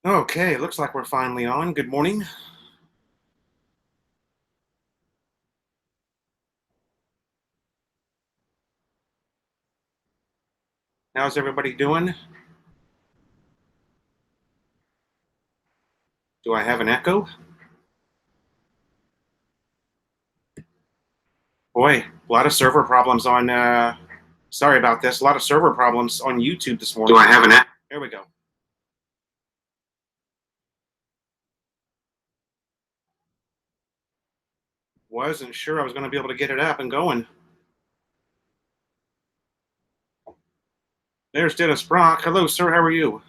Okay, looks like we're finally on. Good morning. How's everybody doing? Do I have an echo? Boy, a lot of server problems on, sorry about this, a lot of server problems on YouTube this morning. Do I have an echo? There we go. Wasn't sure I was going to be able to get it up and going. There's Dennis Brock. Hello, sir. How are you?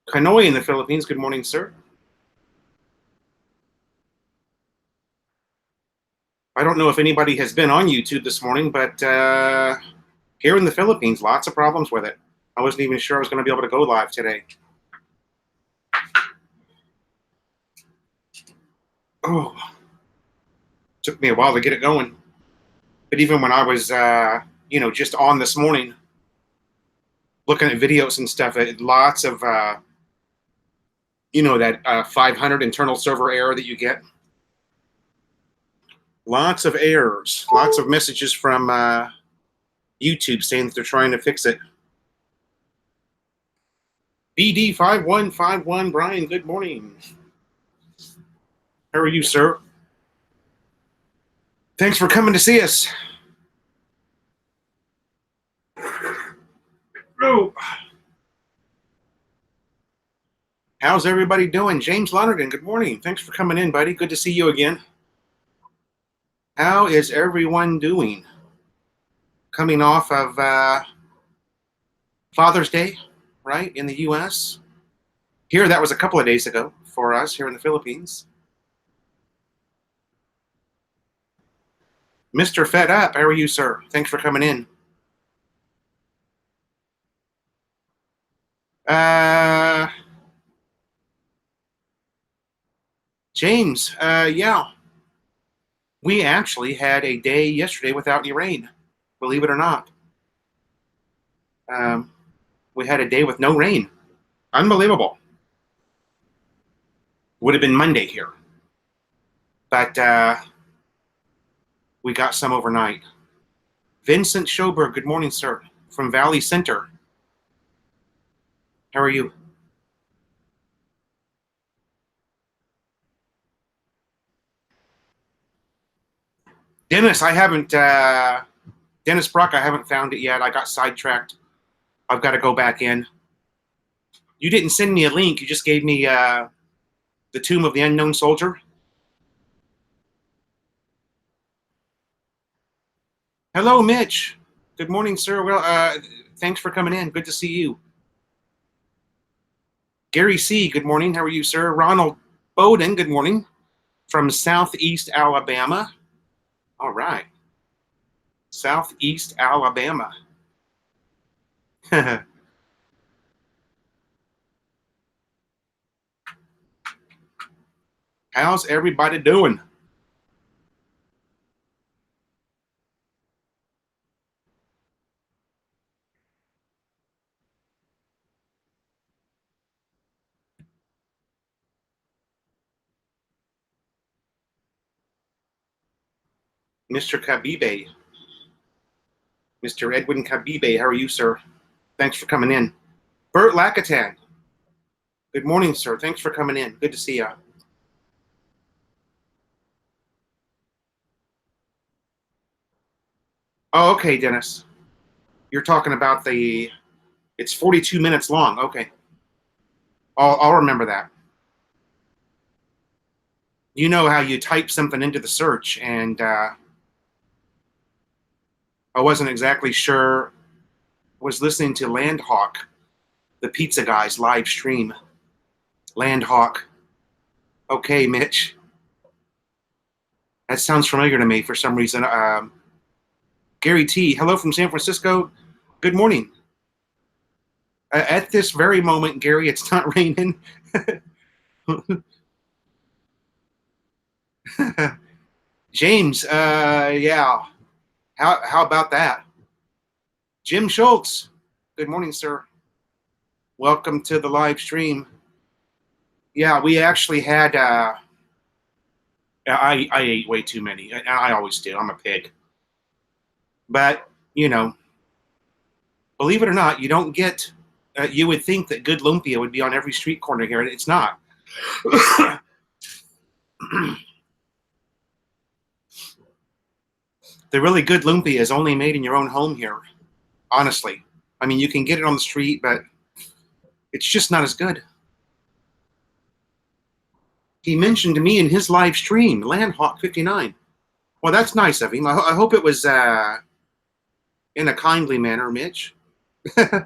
Hanoi in the Philippines. Good morning, sir. I don't know if anybody has been on YouTube this morning, but here in the Philippines, lots of problems with it. I wasn't even sure I was going to be able to go live today. Oh, took me a while to get it going. But even when I was, just on this morning, looking at videos and stuff, lots of, that 500 internal server error that you get. Lots of errors, lots of messages from YouTube saying that they're trying to fix it. BD5151, Brian, good morning. How are you, sir? Thanks for coming to see us. Oh. How's everybody doing? James Lonergan, good morning. Thanks for coming in, buddy. Good to see you again. How is everyone doing? Coming off of Father's Day, right, in the U.S. Here, that was a couple of days ago for us here in the Philippines. Mr. Fed Up, how are you, sir? Thanks for coming in. James, yeah. We actually had a day yesterday without any rain, believe it or not. We had a day with no rain. Unbelievable. Would have been Monday here. But we got some overnight. Vincent Schoberg, good morning, sir, from Valley Center. How are you? Dennis, I haven't, Dennis Brock, I haven't found it yet. I got sidetracked. I've got to go back in. You didn't send me a link. You just gave me the Tomb of the Unknown Soldier. Hello, Mitch. Good morning, sir. Well, thanks for coming in. Good to see you. Gary C., good morning. How are you, sir? Ronald Bowden, good morning. From Southeast Alabama. All right. Southeast Alabama. How's everybody doing? Mr. Kabibe. Mr. Edwin Kabibe, how are you, sir? Thanks for coming in. Bert Lakatan. Good morning, sir. Thanks for coming in. Good to see you. Oh, okay, Dennis. You're talking about it's 42 minutes long. Okay. I'll remember that. You know how you type something into the search, and I wasn't exactly sure. I was listening to Landhawk, the pizza guy's live stream. Landhawk. Okay, Mitch. That sounds familiar to me for some reason. Gary T., hello from San Francisco. Good morning. At this very moment, Gary, it's not raining. James, yeah. How about that? Jim Schultz. Good morning, sir. Welcome to the live stream. Yeah, we actually had, I ate way too many. I always do. I'm a pig. But, you know, believe it or not, you don't get, you would think that good lumpia would be on every street corner here, and it's not. The really good lumpia is only made in your own home here, honestly. I mean, you can get it on the street, but it's just not as good. He mentioned to me in his live stream, Landhawk59. Well, that's nice of him. I hope it was in a kindly manner, Mitch. Yeah,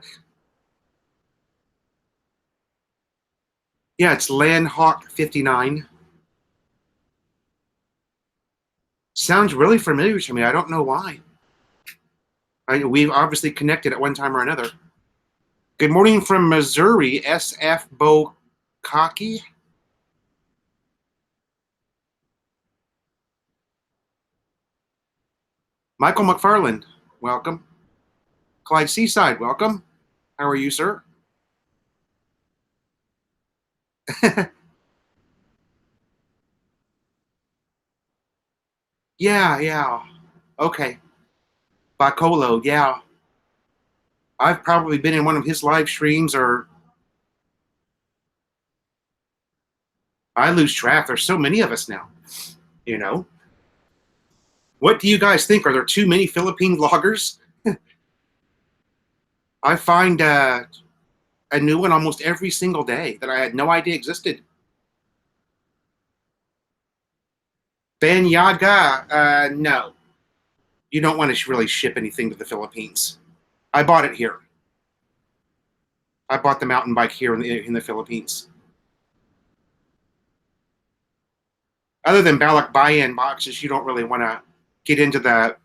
it's Landhawk59. Sounds really familiar to me. I don't know why. We've obviously connected at one time or another. Good morning from Missouri, SF Bokaki. Michael McFarland, welcome. Clyde Seaside, welcome. How are you, sir? Yeah. Okay. Bacolo, yeah. I've probably been in one of his live streams, or I lose track. There's so many of us now, you know. What do you guys think? Are there too many Philippine vloggers? I find a new one almost every single day that I had no idea existed. Banyaga, no. You don't want to really ship anything to the Philippines. I bought it here. I bought the mountain bike here in the Philippines. Other than buy-in boxes, you don't really want to get into the.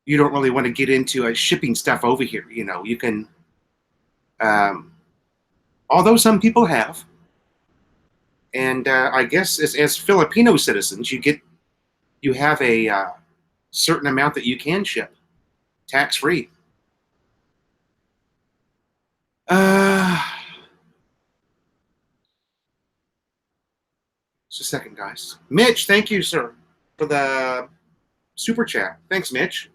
You don't really want to get into shipping stuff over here. You know, you can. Although some people have, and I guess as Filipino citizens, you have a certain amount that you can ship tax free. Just a second, guys. Mitch, thank you, sir, for the super chat. Thanks, Mitch.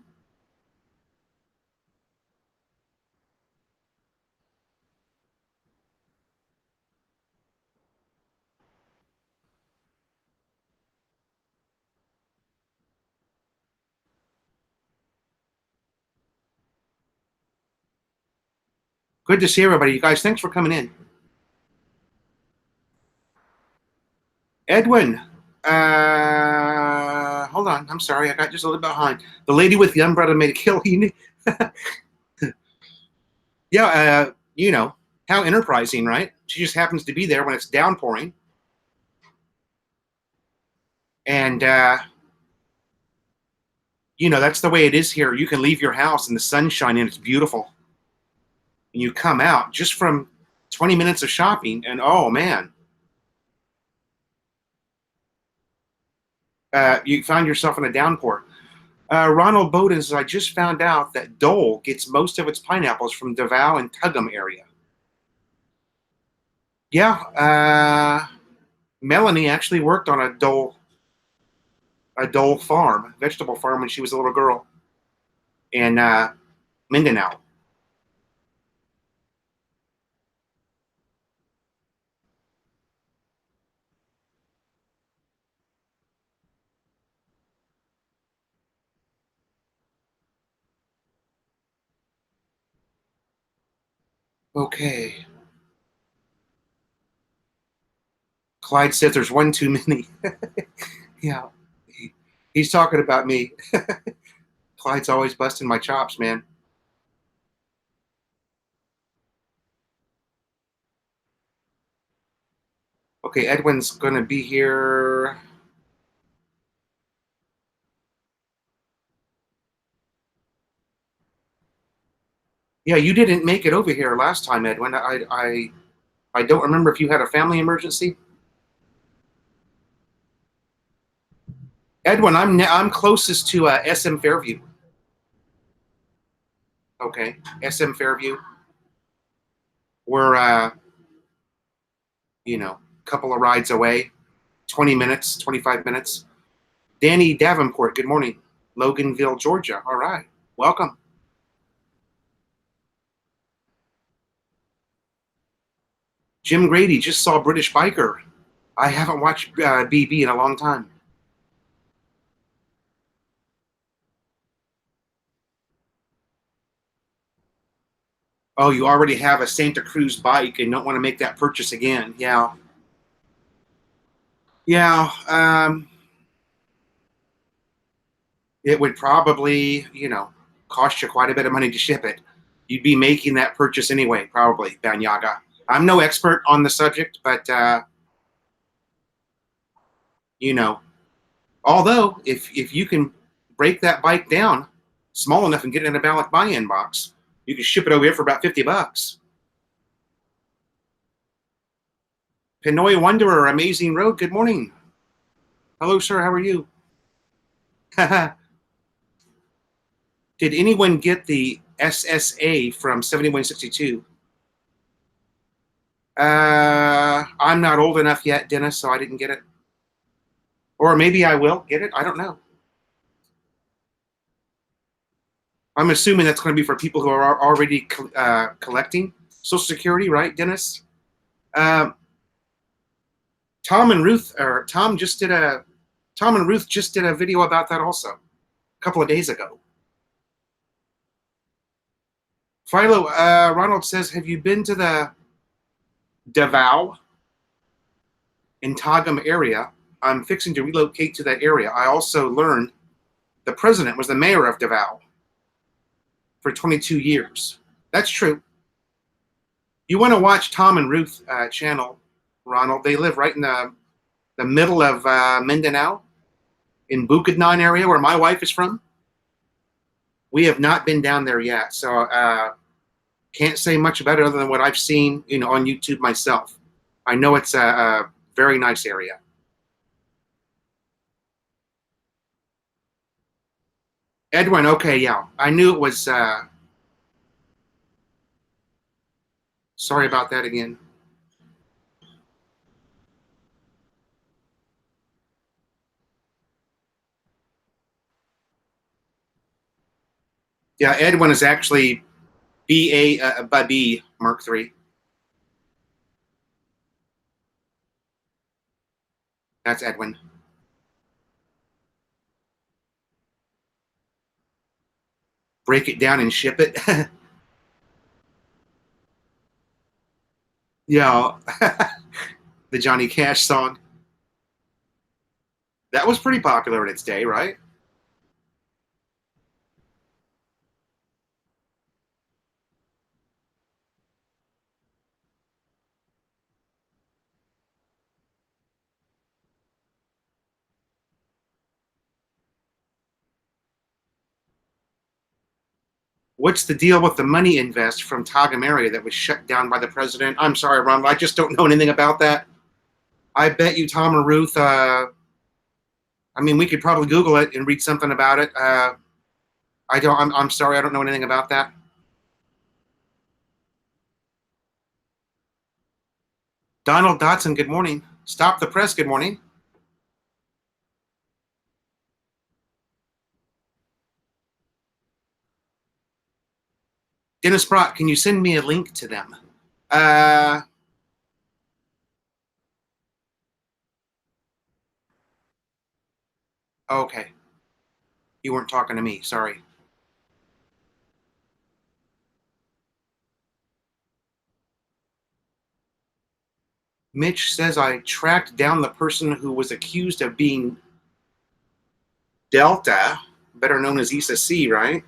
Good to see everybody. You guys, thanks for coming in. Edwin, hold on. I'm sorry. I got just a little bit behind. The lady with the umbrella made a killing. Yeah, you know, how enterprising, right? She just happens to be there when it's downpouring. And, you know, that's the way it is here. You can leave your house in the sunshine and it's beautiful. And you come out just from 20 minutes of shopping and, oh, man. You found yourself in a downpour. Ronald Bowden says, I just found out that Dole gets most of its pineapples from Davao and Tugum area. Yeah, Melanie actually worked on a Dole farm, vegetable farm, when she was a little girl in Mindanao. Okay. Clyde says there's one too many. Yeah. He's talking about me. Clyde's always busting my chops, man. Okay, Edwin's going to be here. Yeah, you didn't make it over here last time, Edwin. I don't remember if you had a family emergency. Edwin, I'm closest to SM Fairview. Okay, SM Fairview. We're, a couple of rides away, 20 minutes, 25 minutes. Danny Davenport, good morning. Loganville, Georgia. All right. Welcome. Jim Grady just saw British Biker. I haven't watched BB in a long time. Oh, you already have a Santa Cruz bike and don't want to make that purchase again. Yeah. Yeah. It would probably, cost you quite a bit of money to ship it. You'd be making that purchase anyway, probably, Banyaga. I'm no expert on the subject, but, you know, although if you can break that bike down small enough and get it in a ballot buy-in box, you can ship it over here for about $50. Pinoy Wanderer, Amazing Road, good morning. Hello, sir, how are you? Did anyone get the SSA from 7162? I'm not old enough yet, Dennis, so I didn't get it. Or maybe I will get it. I don't know. I'm assuming that's going to be for people who are already collecting Social Security, right, Dennis? Um, Tom and Ruth just did a video about that also a couple of days ago. Philo, Ronald says, have you been to the Davao in Tagum area? I'm fixing to relocate to that area. I also learned the president was the mayor of Davao for 22 years. That's true. You want to watch Tom and Ruth channel, Ronald. They live right in the middle of Mindanao, in Bukidnon area where my wife is from. We have not been down there yet, so can't say much about it other than what I've seen, on YouTube myself. I know it's a very nice area. Edwin, okay, yeah. I knew it was, sorry about that again. Yeah, Edwin is actually B Mark III. That's Edwin. Break it down and ship it. Yeah, the Johnny Cash song. That was pretty popular in its day, right? What's the deal with the money invest from Tagum area that was shut down by the president? I'm sorry, Ron, I just don't know anything about that. I bet you Tom and Ruth, we could probably Google it and read something about it. I'm sorry, I don't know anything about that. Donald Dotson, good morning. Stop the Press, good morning. Dennis Brock, can you send me a link to them? Okay. You weren't talking to me, sorry. Mitch says I tracked down the person who was accused of being Delta, better known as Issa C, right?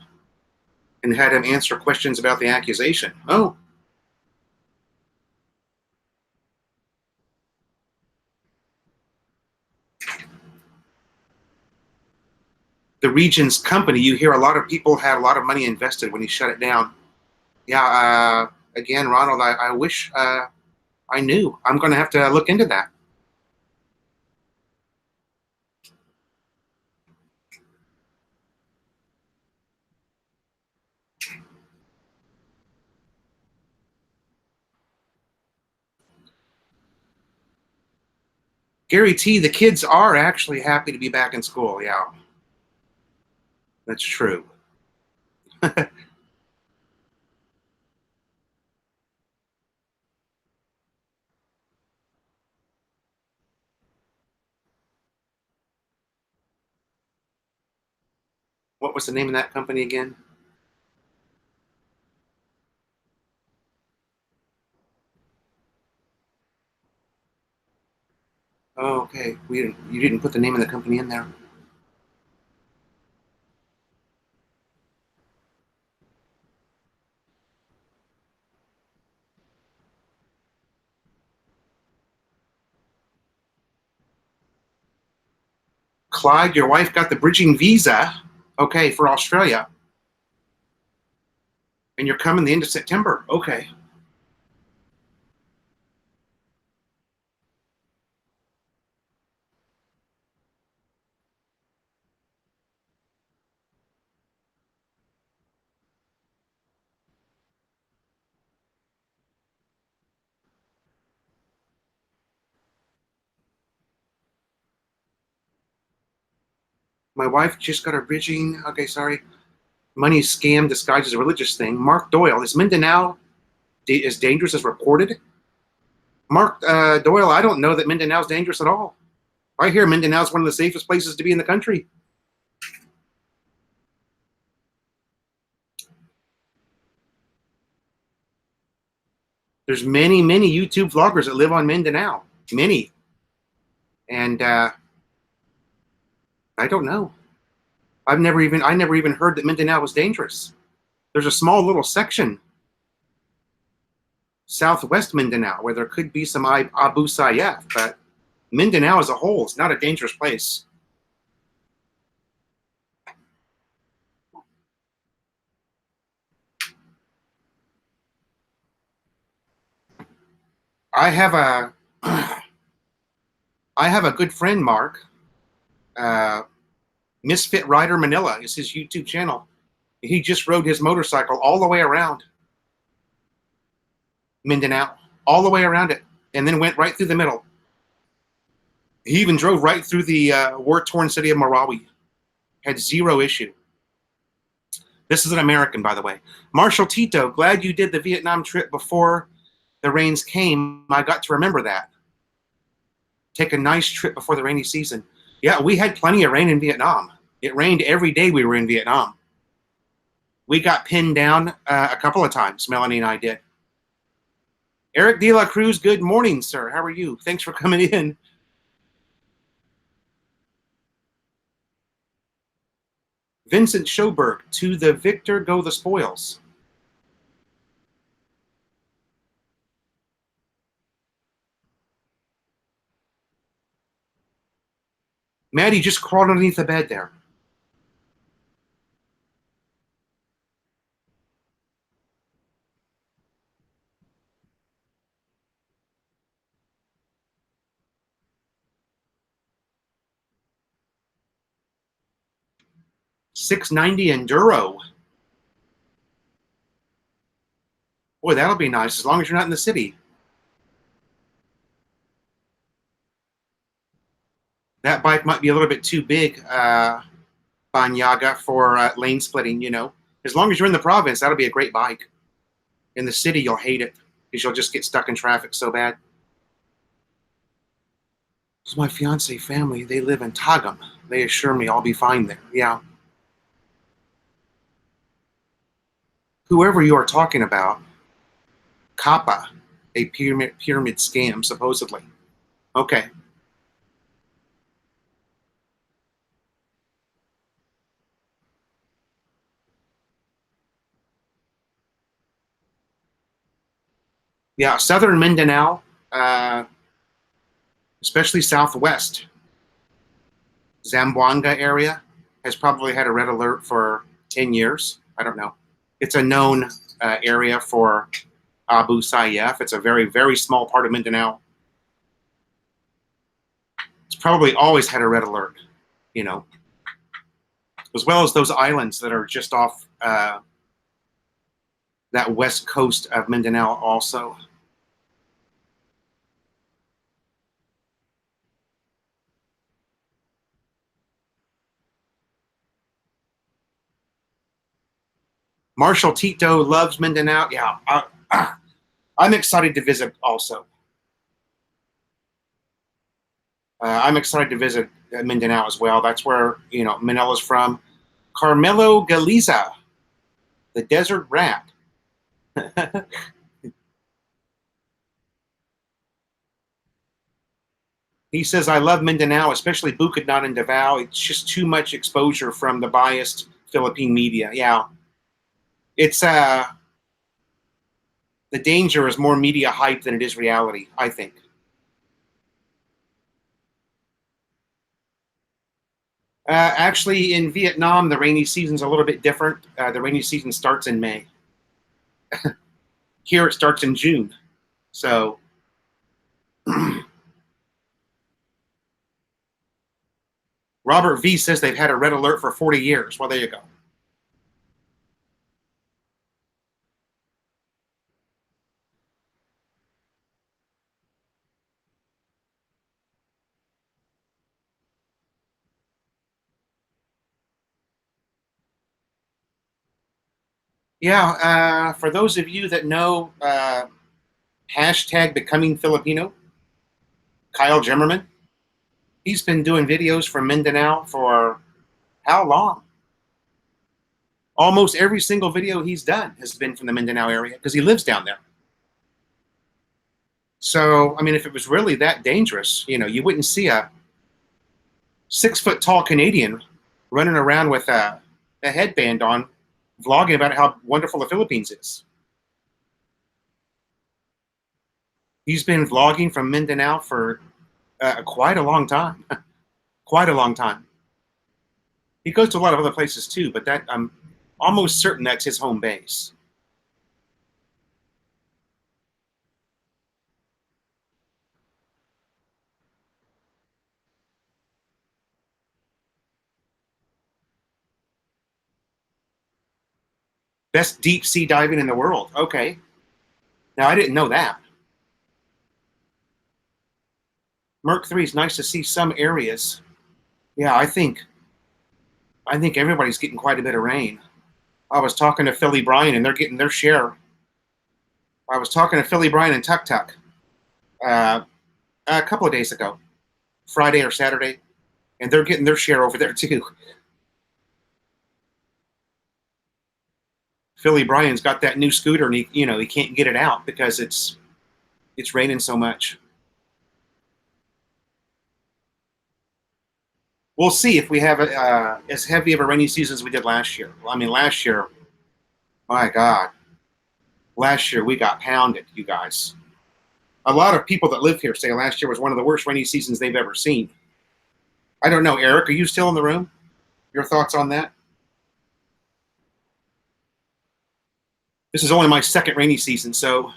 And had him answer questions about the accusation. Oh. The Regions company, you hear a lot of people had a lot of money invested when he shut it down. Yeah, again, Ronald, I wish I knew. I'm going to have to look into that. Gary T, the kids are actually happy to be back in school. Yeah, that's true. What was the name of that company again? Oh, okay. You didn't put the name of the company in there. Clyde, your wife got the bridging visa, okay, for Australia, and you're coming the end of September. Okay. My wife just got a bridging. Okay, sorry. Money scam disguised as a religious thing. Mark Doyle, is Mindanao as dangerous as reported? Mark Doyle, I don't know that Mindanao is dangerous at all. I hear Mindanao is one of the safest places to be in the country. There's many, many YouTube vloggers that live on Mindanao. Many. And I don't know. I never even heard that Mindanao was dangerous. There's a small little section, southwest Mindanao, where there could be some Abu Sayyaf, but Mindanao as a whole is not a dangerous place. I have a I have a good friend, Mark. Uh, Misfit Rider Manila is his YouTube channel. He just rode his motorcycle all the way around Mindanao, all the way around it, and then went right through the middle. He even drove right through the war-torn city of Marawi. Had zero issue. This is an American, by the way. Marshall Tito, glad you did the Vietnam trip before the rains came. I got to remember that. Take a nice trip before the rainy season. Yeah, we had plenty of rain in Vietnam. It rained every day we were in Vietnam. We got pinned down a couple of times, Melanie and I did. Eric De La Cruz, good morning, sir. How are you? Thanks for coming in. Vincent Schoberg, to the victor go the spoils. Maddie just crawled underneath the bed there. $690 Enduro. Boy, that'll be nice, as long as you're not in the city. That bike might be a little bit too big, Banyaga, for lane splitting, you know. As long as you're in the province, that'll be a great bike. In the city, you'll hate it, because you'll just get stuck in traffic so bad. This is my fiance family. They live in Tagam. They assure me I'll be fine there. Yeah. Whoever you are talking about, Kappa, a pyramid scam, supposedly. Okay. Yeah, southern Mindanao, especially southwest, Zamboanga area, has probably had a red alert for 10 years. I don't know. It's a known area for Abu Sayyaf. It's a very, very small part of Mindanao. It's probably always had a red alert, you know, as well as those islands that are just off that west coast of Mindanao also. Marshall Tito loves Mindanao. Yeah, I'm excited to visit also. I'm excited to visit Mindanao as well. That's where, Manila's from. Carmelo Galiza, the desert rat. He says, I love Mindanao, especially Bukidnon and Davao. It's just too much exposure from the biased Philippine media. Yeah. It's the danger is more media hype than it is reality, I think. Actually, in Vietnam, the rainy season's a little bit different. The rainy season starts in May. Here it starts in June. So Robert V says they've had a red alert for 40 years. Well, there you go. Yeah, for those of you that know hashtag becoming Filipino, Kyle Jimmerman, he's been doing videos from Mindanao for how long? Almost every single video he's done has been from the Mindanao area because he lives down there. So, I mean, if it was really that dangerous, you wouldn't see a 6-foot tall Canadian running around with a headband on, vlogging about how wonderful the Philippines is. He's been vlogging from Mindanao for quite a long time. Quite a long time. He goes to a lot of other places too, but that I'm almost certain that's his home base. Best deep sea diving in the world. Okay. Now I didn't know that. Merc 3 is nice to see some areas. Yeah, I think everybody's getting quite a bit of rain. I was talking to Philly Bryan and they're getting their share. I was talking to Philly Bryan and Tuk Tuk uh, a couple of days ago, Friday or Saturday, and they're getting their share over there too. Philly Bryan's got that new scooter and he can't get it out because it's raining so much. We'll see if we have as heavy of a rainy season as we did last year. I mean, last year, my God, last year we got pounded, you guys. A lot of people that live here say last year was one of the worst rainy seasons they've ever seen. I don't know, Eric, are you still in the room? Your thoughts on that? This is only my second rainy season, so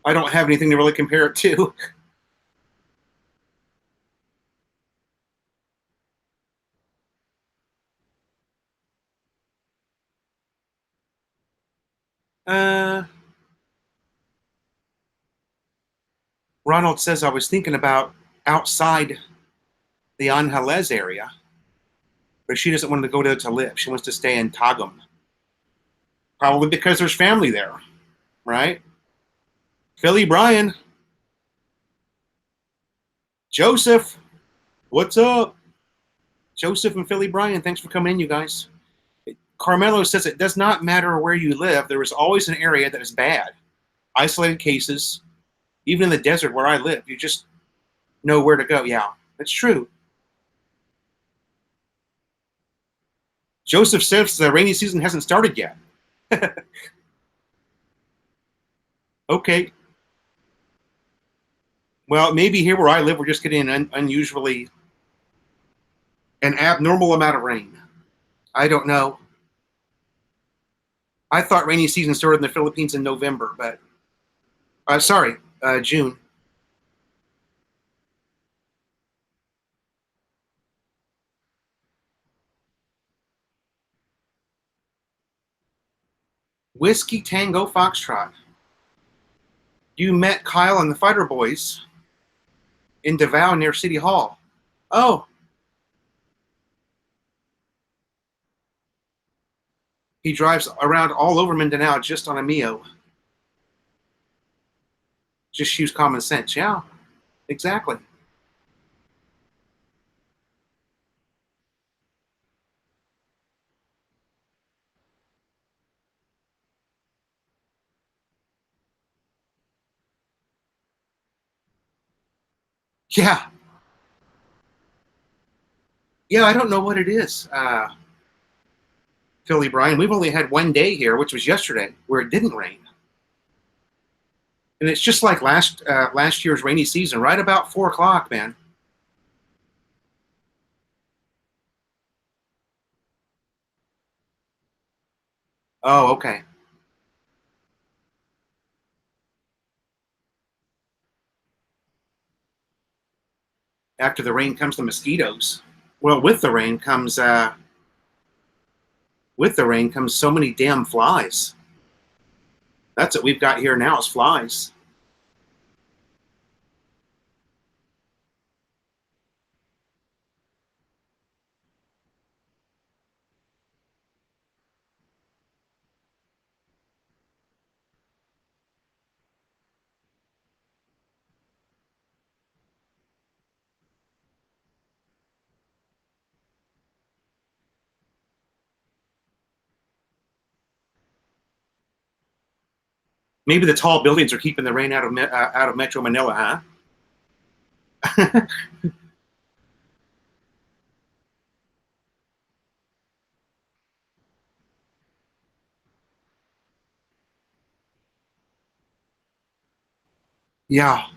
I don't have anything to really compare it to. Uh, Ronald says I was thinking about outside the Angeles area, but she doesn't want to go to live. She wants to stay in Tagum. Probably because there's family there, right? Philly Bryan, Joseph, what's up? Joseph and Philly Bryan, thanks for coming in, you guys. Carmelo says it does not matter where you live. There is always an area that is bad. Isolated cases, even in the desert where I live, you just know where to go. Yeah, that's true. Joseph says the rainy season hasn't started yet. Okay. Well, maybe here where I live, we're just getting an unusually, an abnormal amount of rain. I don't know. I thought rainy season started in the Philippines in November, but sorry, June. Whiskey Tango Foxtrot. You met Kyle and the Fighter Boys in Davao near City Hall. Oh, He drives around all over Mindanao just on a Mio. Just use common sense. Yeah, exactly. Yeah. Yeah, I don't know what it is, Philly Brian. We've only had one day here, which was yesterday, where it didn't rain. And it's just like last year's rainy season, right about 4 o'clock, man. Oh, okay. After the rain comes the mosquitoes. Well, with the rain comes so many damn flies. That's what we've got here now is flies. Maybe the tall buildings are keeping the rain out of Metro Manila, huh? Yeah,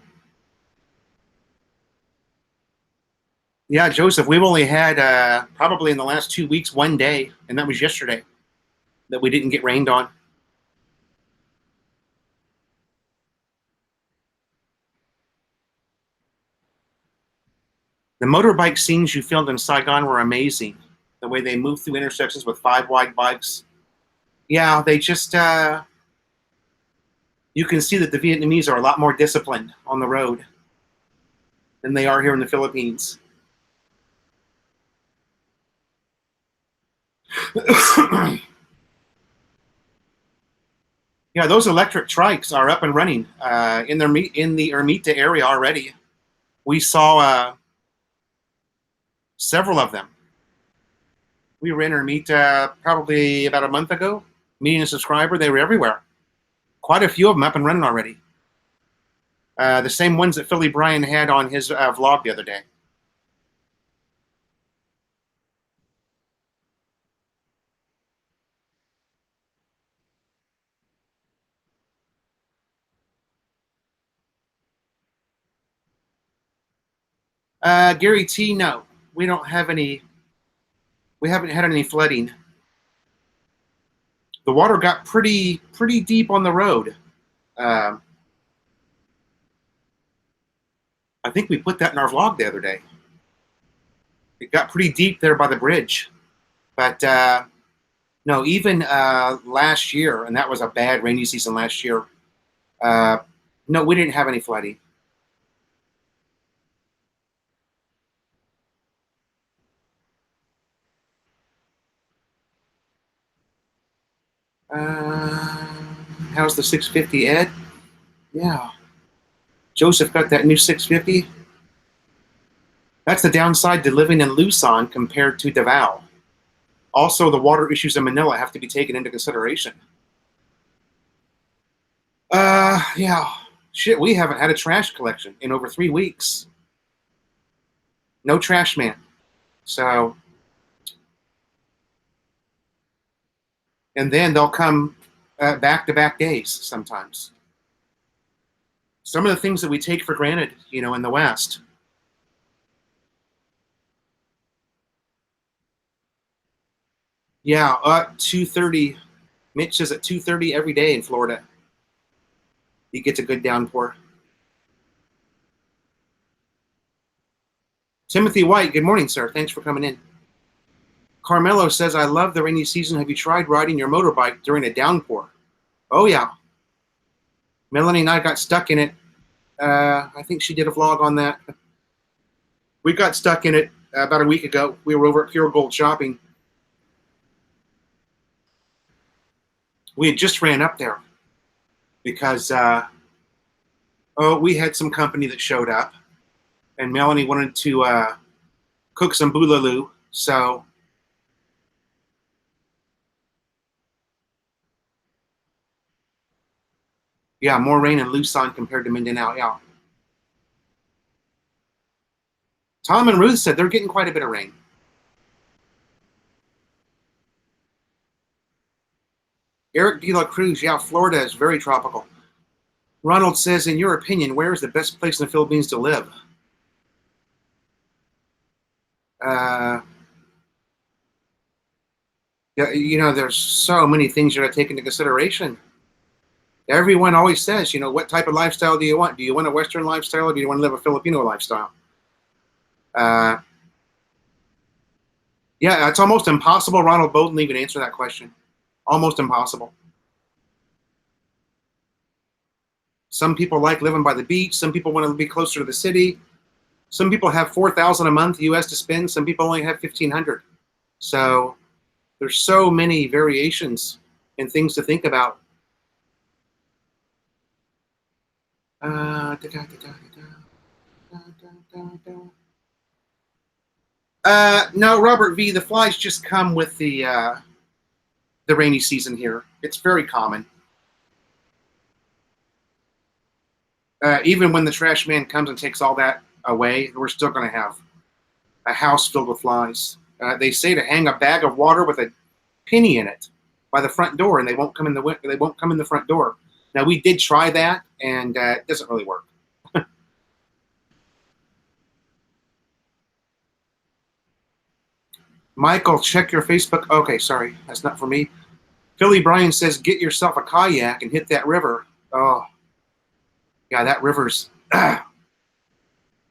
yeah, Joseph. We've only had probably in the last 2 weeks 1 day, and that was yesterday that we didn't get rained on. The motorbike scenes you filmed in Saigon were amazing. The way they move through intersections with five wide bikes. Yeah, they just you can see that the Vietnamese are a lot more disciplined on the road than they are here in the Philippines. Yeah, those electric trikes are up and running in the Ermita area already. We saw several of them. We were in Ermita probably about a month ago, meeting a subscriber. They were everywhere. Quite a few of them up and running already. The same ones that Philly Brian had on his vlog the other day. Gary T, no, we don't have any. We haven't had any flooding. The water got pretty deep on the road. Uh, I think we put that in our vlog the other day. It got pretty deep there by the bridge, but no, even last year, and that was a bad rainy season last year. Uh, no, we didn't have any flooding. Uh, how's the 650, Ed? Yeah. Joseph got that new 650. That's the downside to living in Luzon compared to Davao. Also, the water issues in Manila have to be taken into consideration. Yeah. Shit, we haven't had a trash collection in over 3 weeks. No trash man. So, and then they'll come back-to-back days sometimes. Some of the things that we take for granted, in the West. Yeah, 2:30. Mitch says at 2:30 every day in Florida. He gets a good downpour. Timothy White, good morning, sir. Thanks for coming in. Carmelo says, I love the rainy season. Have you tried riding your motorbike during a downpour? Oh, yeah. Melanie and I got stuck in it. I think she did a vlog on that. We got stuck in it about a week ago. We were over at Pure Gold shopping. We had just ran up there because we had some company that showed up, and Melanie wanted to cook some boolaloo. So yeah, more rain in Luzon compared to Mindanao. Yeah. Tom and Ruth said they're getting quite a bit of rain. Eric De La Cruz, yeah, Florida is very tropical. Ronald says, in your opinion, where is the best place in the Philippines to live? Yeah, you know, there's so many things you got to take into consideration. Everyone always says, you know, what type of lifestyle do you want? Do you want a Western lifestyle, or do you want to live a Filipino lifestyle? Uh, yeah, it's almost impossible, Ronald Bowden, even answer that question. Almost impossible. Some people like living by the beach. Some people want to be closer to the city. Some people have $4,000 a month US to spend. Some people only have 1,500. So there's so many variations and things to think about. No, Robert V. The flies just come with the rainy season here. It's very common. Even when the trash man comes and takes all that away, we're still going to have a house filled with flies. They say to hang a bag of water with a penny in it by the front door, and they won't come in the front door. Now we did try that, and it doesn't really work. Michael, check your Facebook. Okay, sorry, that's not for me. Philly Bryan says, get yourself a kayak and hit that river. Oh, yeah, that river's. I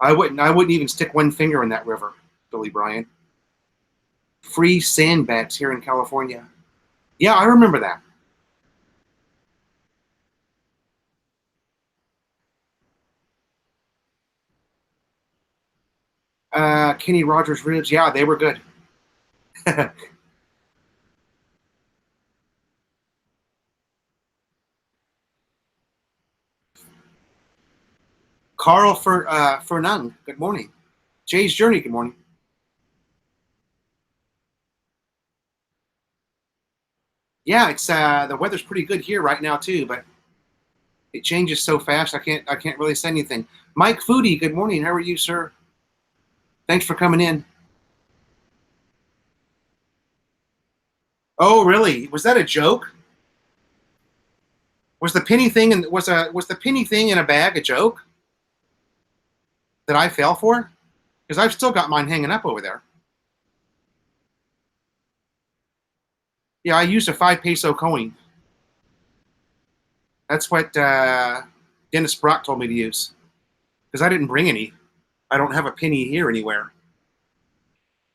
wouldn't even stick one finger in that river, Billy Bryan. Free sandbags here in California. Yeah, I remember that. Kenny Rogers ribs, yeah, they were good. Carl Fernung, good morning. Jay's Journey, good morning. Yeah, it's the weather's pretty good here right now too, but it changes so fast. I can't really say anything. Mike Foodie, good morning. How are you, sir? Thanks for coming in. Oh, really? Was that a joke? Was the penny thing and was the penny thing in a bag a joke that I fell for? Because I've still got mine hanging up over there. Yeah, I used a 5 peso coin. That's what Dennis Brock told me to use. Because I didn't bring any. I don't have a penny here anywhere.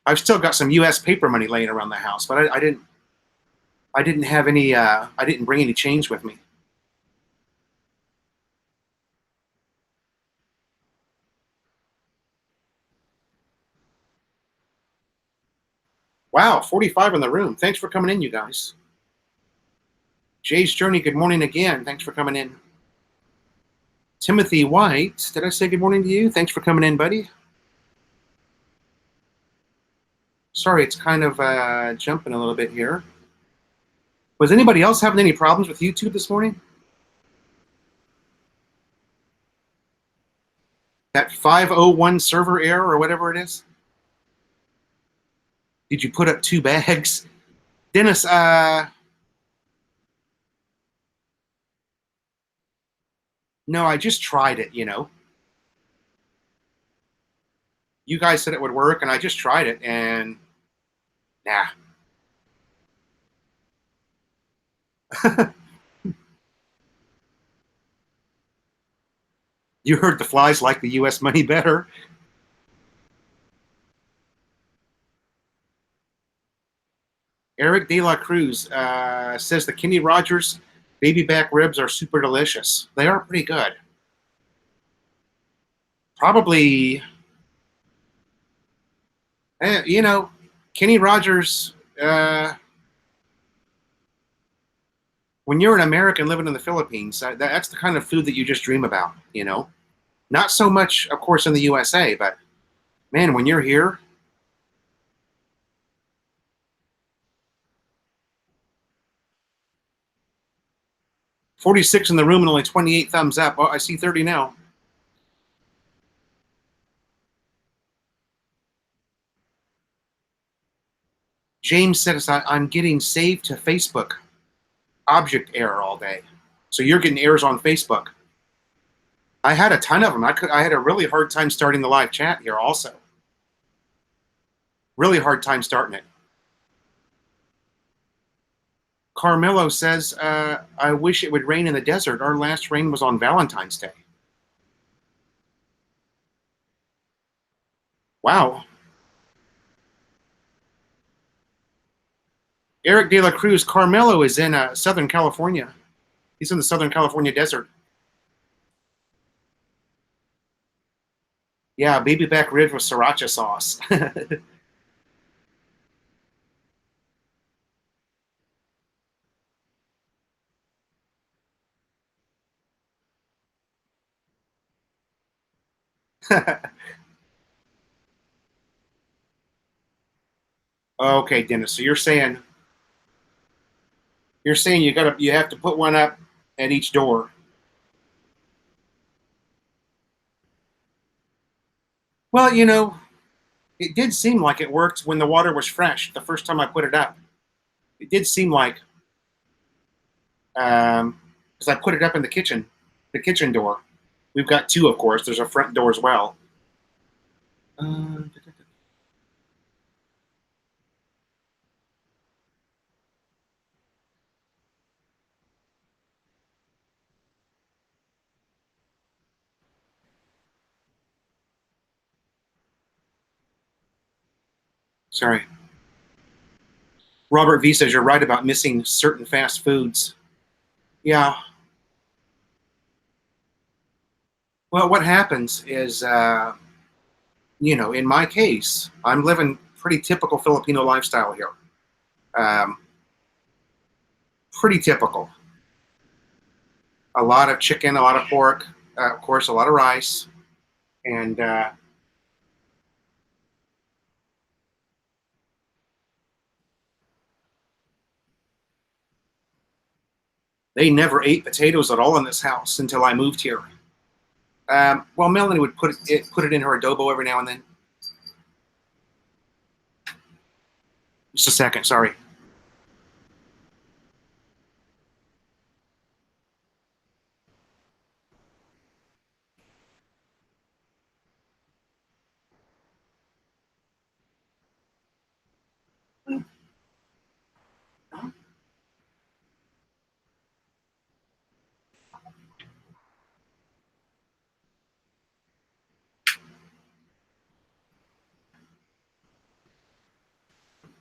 I've still got some U.S. paper money laying around the house, but I didn't. I didn't have any. I didn't bring any change with me. Wow, 45 in the room. Thanks for coming in, you guys. Jay's Journey, good morning again. Thanks for coming in. Timothy White, did I say good morning to you? Thanks for coming in, buddy. Sorry, it's kind of jumping a little bit here. Was anybody else having any problems with YouTube this morning? That 501 server error or whatever it is? Did you put up 2 bags? Dennis, no, I just tried it, you know. You guys said it would work, and I just tried it, and nah. You heard the flies like the U.S. money better. Eric De La Cruz says the Kenny Rogers baby back ribs are super delicious. They are pretty good. Probably, you know, Kenny Rogers, When you're an American living in the Philippines, that's the kind of food that you just dream about, you know? Not so much, of course, in the USA, but man, when you're here, 46 in the room and only 28 thumbs up. Oh, I see 30 now. James says, I'm getting saved to Facebook. Object error all day. So you're getting errors on Facebook. I had a ton of them. I had a really hard time starting the live chat here also. Really hard time starting it. Carmelo says, I wish it would rain in the desert. Our last rain was on Valentine's Day. Wow. Eric De La Cruz, Carmelo is in Southern California. He's in the Southern California desert. Yeah, baby back ribs with sriracha sauce. Okay, Dennis. So you're saying you have to put one up at each door. Well, you know, it did seem like it worked when the water was fresh the first time I put it up. It did seem like, because I put it up in the kitchen door. We've got two, of course. There's a front door as well. Sorry. Robert V says you're right about missing certain fast foods. Yeah. Well, what happens is, you know, in my case, I'm living pretty typical Filipino lifestyle here. Pretty typical. A lot of chicken, a lot of pork, of course, a lot of rice, and they never ate potatoes at all in this house until I moved here. Well, Melanie would put it in her adobo every now and then. Just a second, sorry.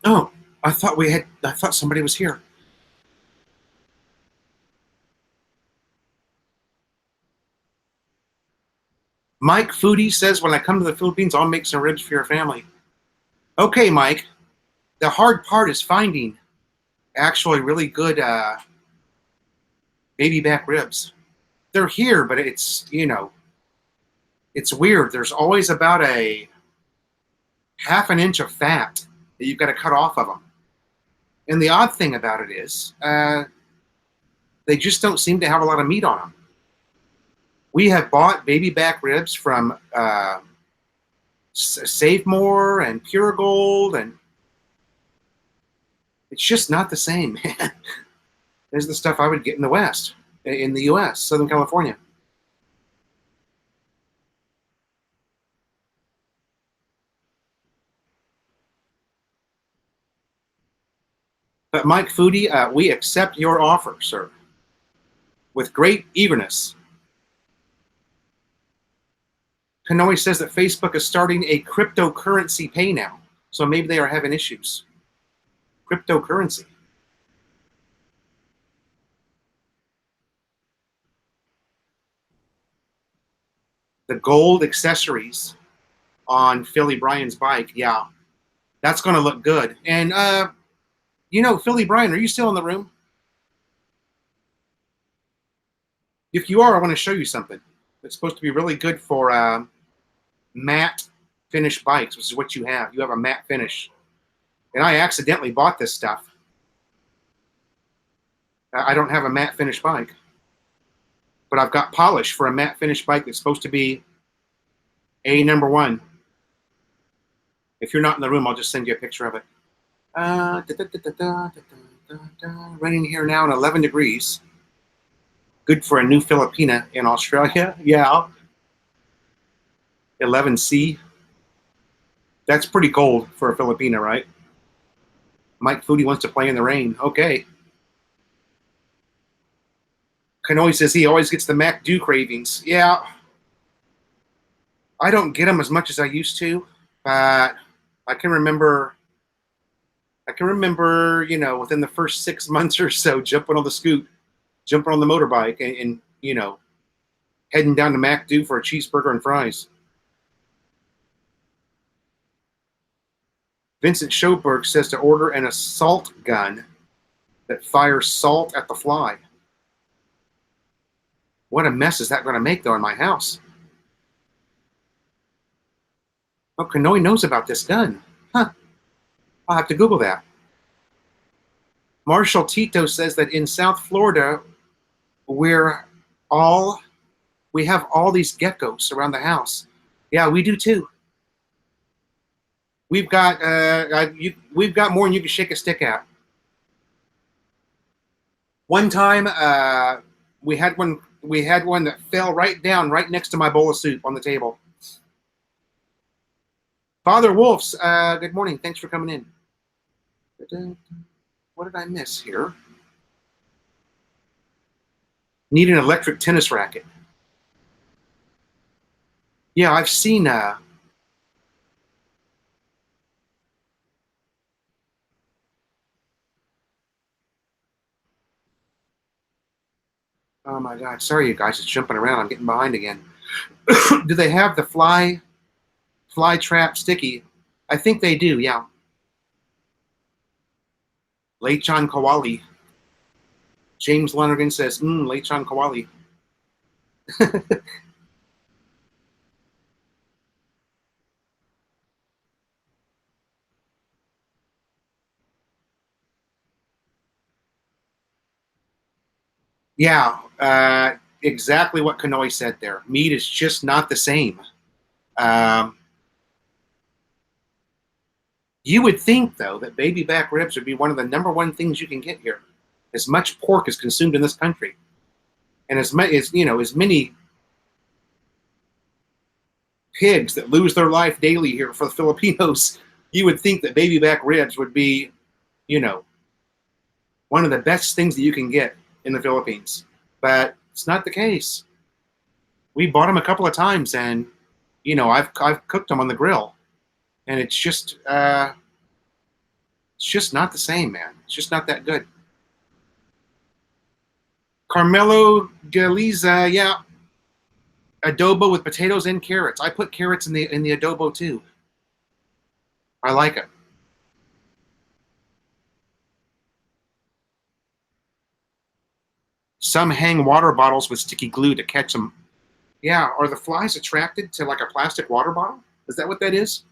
Oh, I thought somebody was here. Mike Foodie says, when I come to the Philippines, I'll make some ribs for your family. Okay, Mike. The hard part is finding actually really good baby back ribs. They're here, but it's, you know, it's weird. There's always about a half an inch of fat that you've got to cut off of them. And the odd thing about it is they just don't seem to have a lot of meat on them. We have bought baby back ribs from Save More and Pure Gold, and it's just not the same, man. There's the stuff I would get in the West, in the U.S., Southern California. But Mike Foodie, we accept your offer, sir, with great eagerness. Kanoe says that Facebook is starting a cryptocurrency pay now, so maybe they are having issues. Cryptocurrency. The gold accessories on Philly Brian's bike, yeah, that's going to look good. And, you know, Philly Brian, are you still in the room? If you are, I want to show you something. It's supposed to be really good for matte finish bikes, which is what you have. You have a matte finish. And I accidentally bought this stuff. I don't have a matte finish bike. But I've got polish for a matte finish bike that's supposed to be a #1. If you're not in the room, I'll just send you a picture of it. Raining here now at 11 degrees. Good for a new Filipina in Australia. Yeah. 11C. That's pretty cold for a Filipina, right? Mike Foodie wants to play in the rain. Okay. Kanoe says he always gets the MacDo cravings. Yeah. I don't get them as much as I used to, but I can remember, you know, within the first 6 months or so, jumping on the scoot, jumping on the motorbike, and you know, heading down to MacDo for a cheeseburger and fries. Vincent Schoberg says to order an assault gun that fires salt at the fly. What a mess is that going to make, though, in my house? Oh, Kanoe knows about this gun. Huh. I'll have to Google that. Marshall Tito says that in South Florida, we have all these geckos around the house. Yeah, we do too. We've got more than you can shake a stick at. One time, we had one that fell right down right next to my bowl of soup on the table. Father Wolf's, good morning. Thanks for coming in. What did I miss here? Need an electric tennis racket. Yeah, I've seen. Oh my God! Sorry, you guys. It's jumping around. I'm getting behind again. Do they have the fly trap sticky? I think they do. Yeah. Lechon Kawali. James Lonergan says, Lechon Kawali. Yeah, exactly what Kanoe said there. Meat is just not the same. You would think, though, that baby back ribs would be one of the #1 things you can get here. As much pork is consumed in this country, and as many pigs that lose their life daily here for the Filipinos, you would think that baby back ribs would be, one of the best things that you can get in the Philippines. But it's not the case. We bought them a couple of times, and I've cooked them on the grill, and it's just not the same, man. It's just not that good. Carmelo Galiza, yeah. Adobo with potatoes and carrots. I put carrots in the adobo too. I like it. Some hang water bottles with sticky glue to catch them. Yeah, are the flies attracted to like a plastic water bottle? Is that what that is?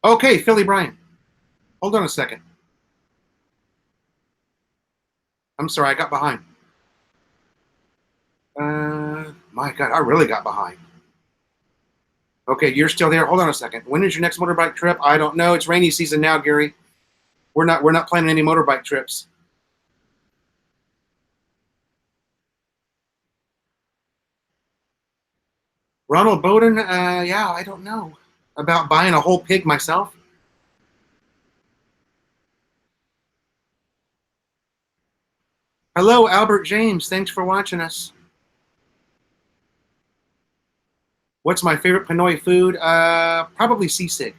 Okay, Philly Brian. Hold on a second. I'm sorry, I got behind. My God, I really got behind. Okay, you're still there. Hold on a second. When is your next motorbike trip? I don't know. It's rainy season now, Gary. We're not planning any motorbike trips. Ronald Bowden, yeah, I don't know about buying a whole pig myself. Hello, Albert James. Thanks for watching us. What's my favorite Pinoy food? Probably sisig.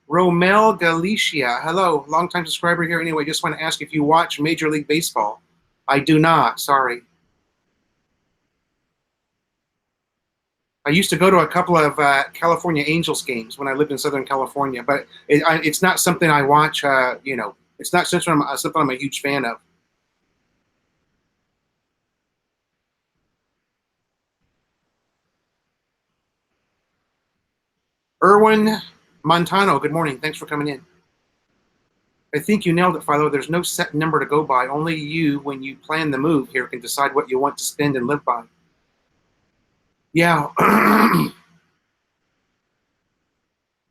Romel Galicia. Hello, longtime subscriber here. Anyway, just want to ask if you watch Major League Baseball. I do not. Sorry. I used to go to a couple of California Angels games when I lived in Southern California, but it's not something I watch. You know, it's not something I'm a huge fan of. Erwin Montano, good morning. Thanks for coming in. I think you nailed it, Philo. There's no set number to go by. Only you, when you plan the move here, can decide what you want to spend and live by. Yeah.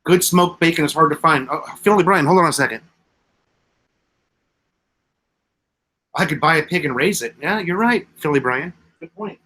Good smoked bacon is hard to find. Oh, Philly Brian, hold on a second. I could buy a pig and raise it. Yeah, you're right, Philly Brian. Good point.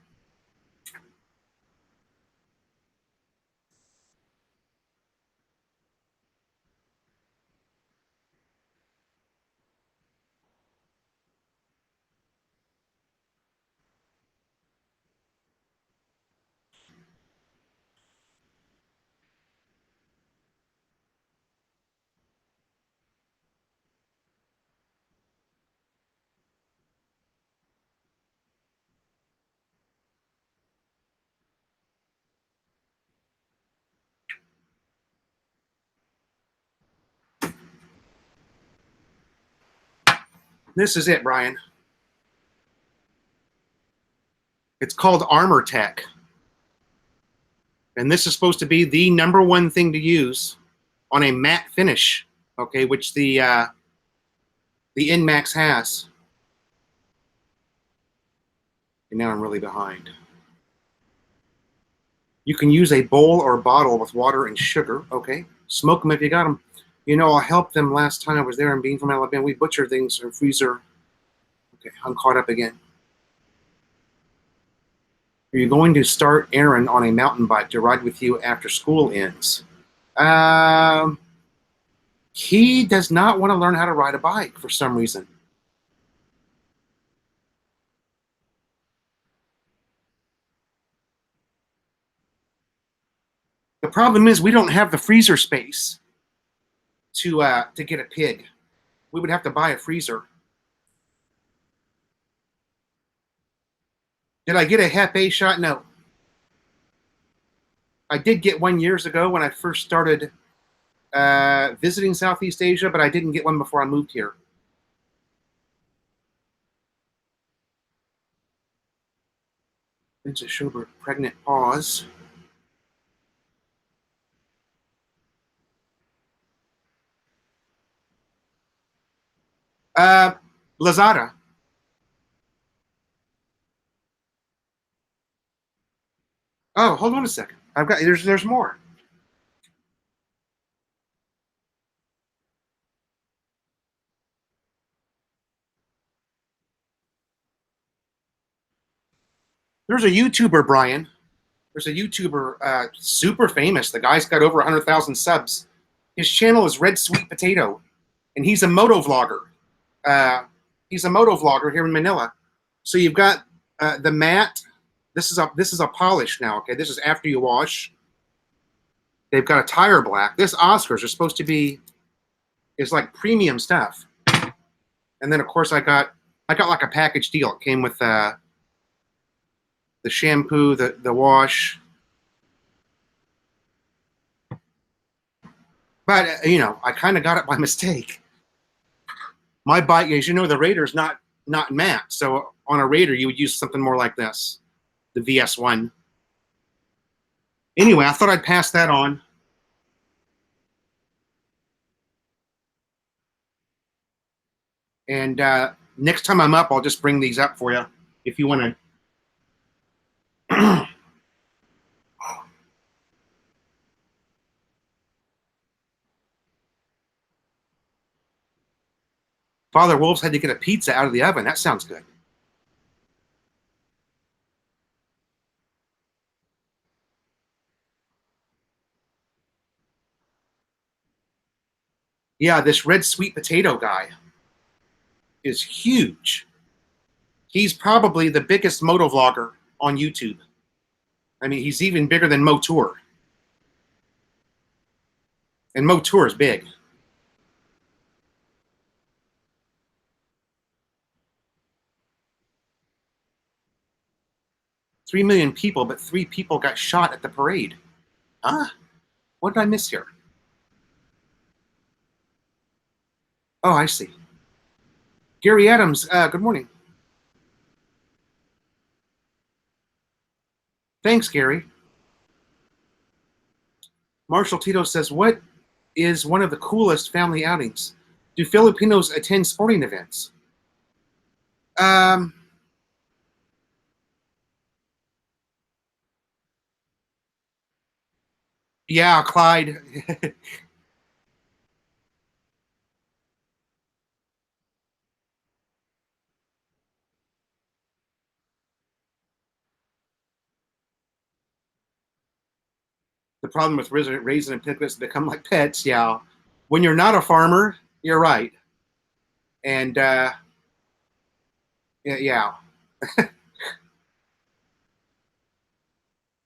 This is it, Brian. It's called Armor Tech. And this is supposed to be the #1 thing to use on a matte finish, okay, which the InMax has. And now I'm really behind. You can use a bowl or bottle with water and sugar, okay? Smoke them if you got them. You know, I helped them last time I was there and being from Alabama. We butcher things or freezer. Okay, I'm caught up again. Are you going to start Aaron on a mountain bike to ride with you after school ends? He does not want to learn how to ride a bike for some reason. The problem is we don't have the freezer space to get a pig. We would have to buy a freezer. Did I get a Hep A shot? No. I did get one years ago when I first started visiting Southeast Asia, but I didn't get one before I moved here. Vincent Schubert, pregnant pause. Lazada. Oh, hold on a second. I've got there's more. There's a YouTuber, Brian. There's a YouTuber, super famous. The guy's got over 100,000 subs. His channel is Red Sweet Potato, and he's a moto vlogger. He's a moto vlogger here in Manila. So you've got the matte. This is a polish now. Okay, this is after you wash. They've got a tire black. This Oscars are supposed to be is like premium stuff. And then of course I got like a package deal. It came with the shampoo, the wash. But you know, I kind of got it by mistake. My bike, as you know, the Raider's not matte. So on a Raider, you would use something more like this, the VS1. Anyway, I thought I'd pass that on. And next time I'm up, I'll just bring these up for you if you want to. Father Wolves had to get a pizza out of the oven. That sounds good. Yeah, this red sweet potato guy is huge. He's probably the biggest moto vlogger on YouTube. I mean, he's even bigger than Motour. And Motour is big. 3 million people, but 3 people got shot at the parade. Huh? What did I miss here? Oh, I see. Gary Adams, good morning. Thanks, Gary. Marshall Tito says, what is one of the coolest family outings? Do Filipinos attend sporting events? Yeah, Clyde. The problem with raising piglets, become like pets. Yeah. When you're not a farmer, you're right. And yeah.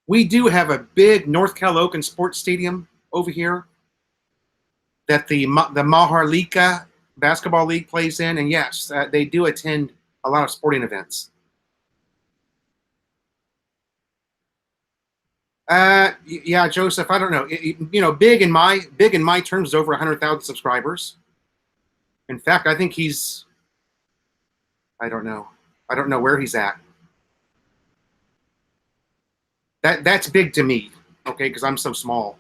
We do have a big North Calocan sports stadium over here that the Maharlika basketball league plays in, and yes, they do attend a lot of sporting events. Yeah, Joseph. I don't know. Big in my terms is over 100,000 subscribers. In fact, I think he's. I don't know. I don't know where he's at. That's big to me. Okay, because I'm so small.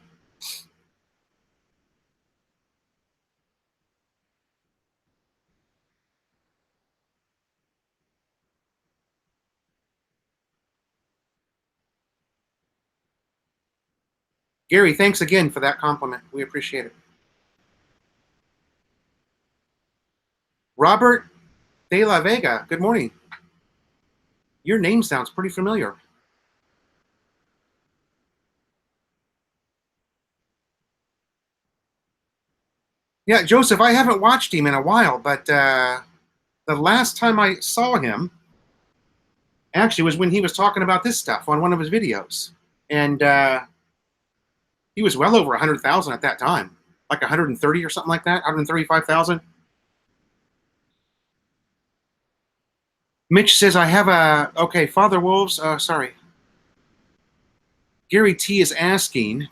Gary, thanks again for that compliment. We appreciate it. Robert De La Vega, good morning. Your name sounds pretty familiar. Yeah, Joseph, I haven't watched him in a while, but the last time I saw him actually was when he was talking about this stuff on one of his videos. And he was well over 100,000 at that time, like 130 or something like that, 135,000. Mitch says, I have a, okay, Father Wolves, sorry. Gary T is asking,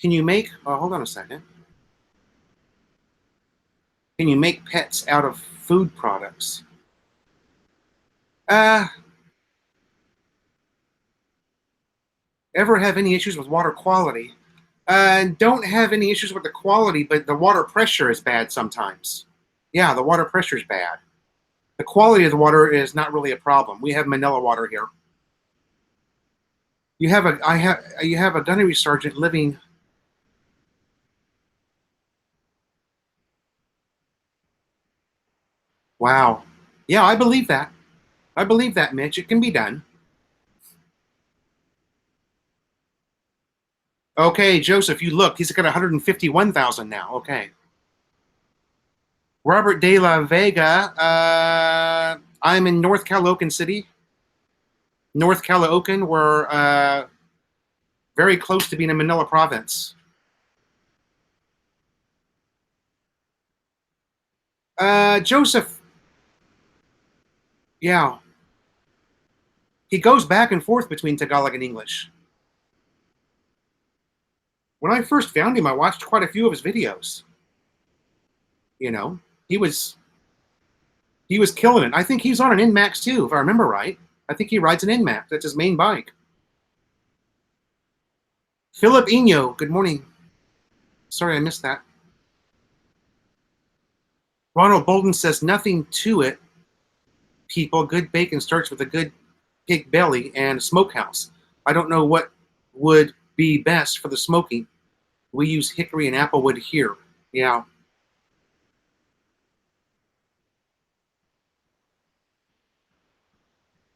can you make, hold on a second. Can you make pets out of food products? Ever have any issues with water quality? Don't have any issues with the quality, but the water pressure is bad sometimes. Yeah, the water pressure is bad. The quality of the water is not really a problem. We have Manila water here. You have a gunnery sergeant living. Wow. Yeah, I believe that. I believe that, Mitch. It can be done. Okay, Joseph, you look. He's got 151,000 now. Okay. Robert De La Vega. I'm in North Caloocan City. North Caloocan. We're very close to being in Manila province. Joseph. Yeah. He goes back and forth between Tagalog and English. When I first found him, I watched quite a few of his videos. You know, he was killing it. I think he's on an Inmax too, if I remember right. I think he rides an Inmax. That's his main bike. Philip Ino, good morning. Sorry, I missed that. Ronald Bolden says nothing to it. People, good bacon starts with a good pig belly and a smokehouse. I don't know what would be best for the smoking. We use hickory and applewood here. Yeah.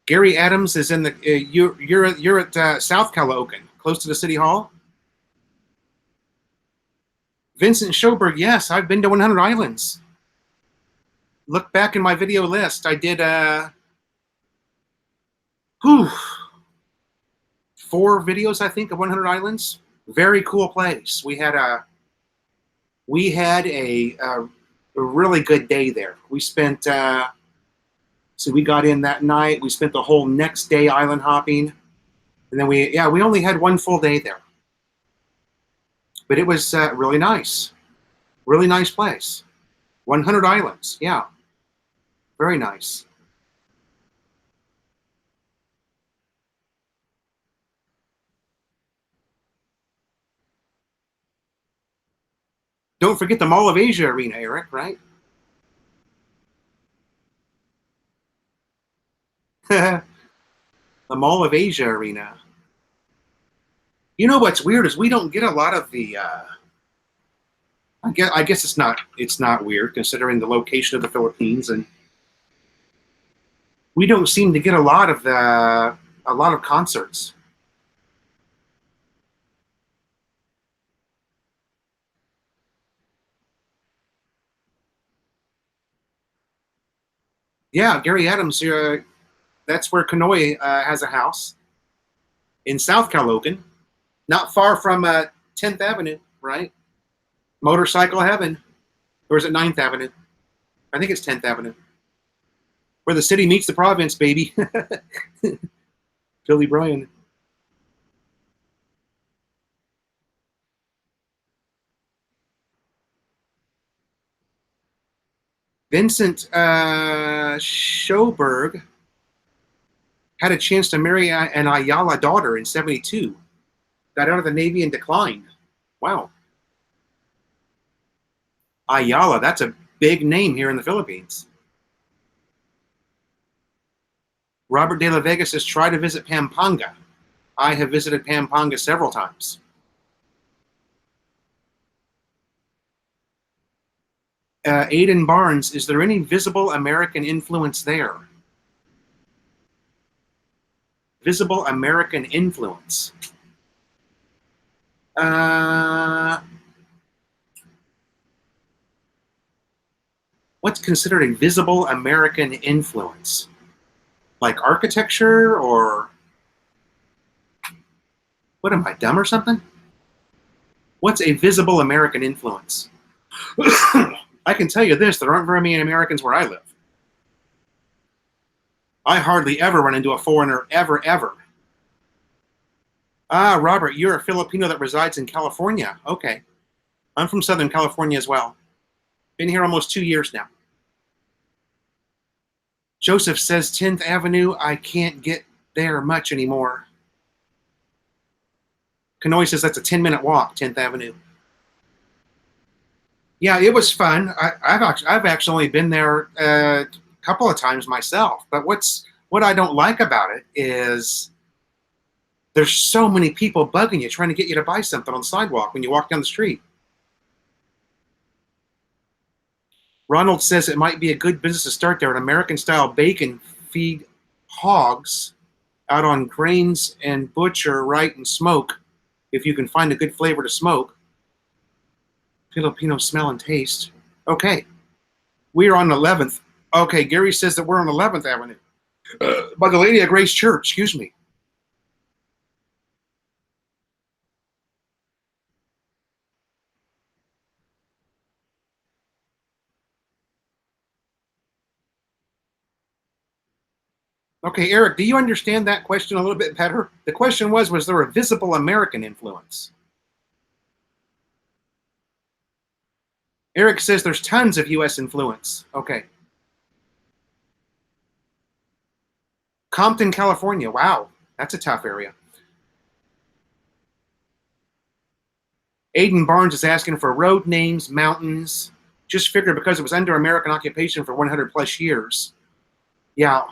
Gary Adams is in the. You're at South Caloocan, close to the city hall. Vincent Schoberg, yes, I've been to 100 Islands. Look back in my video list. I did 4 videos, I think, of 100 Islands. Very cool place. We had a really good day there. We spent So we got in that night. We spent the whole next day island hopping. And then we only had one full day there. But it was really nice. Really nice place. 100 islands. Yeah. Very nice. Don't forget the Mall of Asia arena, Eric, right? The Mall of Asia arena. You know what's weird is we don't get a lot of the I guess it's not weird considering the location of the Philippines, and we don't seem to get a lot of concerts. Yeah, Gary Adams, that's where Kanoi has a house in South Calogan, not far from 10th Avenue, right? Motorcycle Heaven. Or is it 9th Avenue? I think it's 10th Avenue. Where the city meets the province, baby. Billy Bryan. Vincent Schoberg had a chance to marry an Ayala daughter in 72. Got out of the Navy and declined. Wow. Ayala, that's a big name here in the Philippines. Robert De La Vega says, try to visit Pampanga. I have visited Pampanga several times. Aiden Barnes, is there any visible American influence there? Visible American influence. What's considered a visible American influence? Like architecture, or what, am I dumb or something? What's a visible American influence? I can tell you this, there aren't very many Americans where I live. I hardly ever run into a foreigner, ever. Ah, Robert, you're a Filipino that resides in California. Okay. I'm from Southern California as well. Been here almost 2 years now. Joseph says 10th Avenue, I can't get there much anymore. Kanoi says that's a 10-minute walk, 10th Avenue. Yeah, it was fun. I've actually been there a couple of times myself. But what I don't like about it is there's so many people bugging you, trying to get you to buy something on the sidewalk when you walk down the street. Ronald says it might be a good business to start there. An American-style bacon feed hogs out on grains and butcher right and smoke if you can find a good flavor to smoke. Filipino smell and taste. Okay. We're on 11th. Okay, Gary says that we're on 11th Avenue. By the Lady of Grace Church, excuse me. Okay, Eric, do you understand that question a little bit better? The question was there a visible American influence? Eric says there's tons of U.S. influence. Okay. Compton, California. Wow, that's a tough area. Aiden Barnes is asking for road names, mountains. Just figured because it was under American occupation for 100 plus years. Yeah.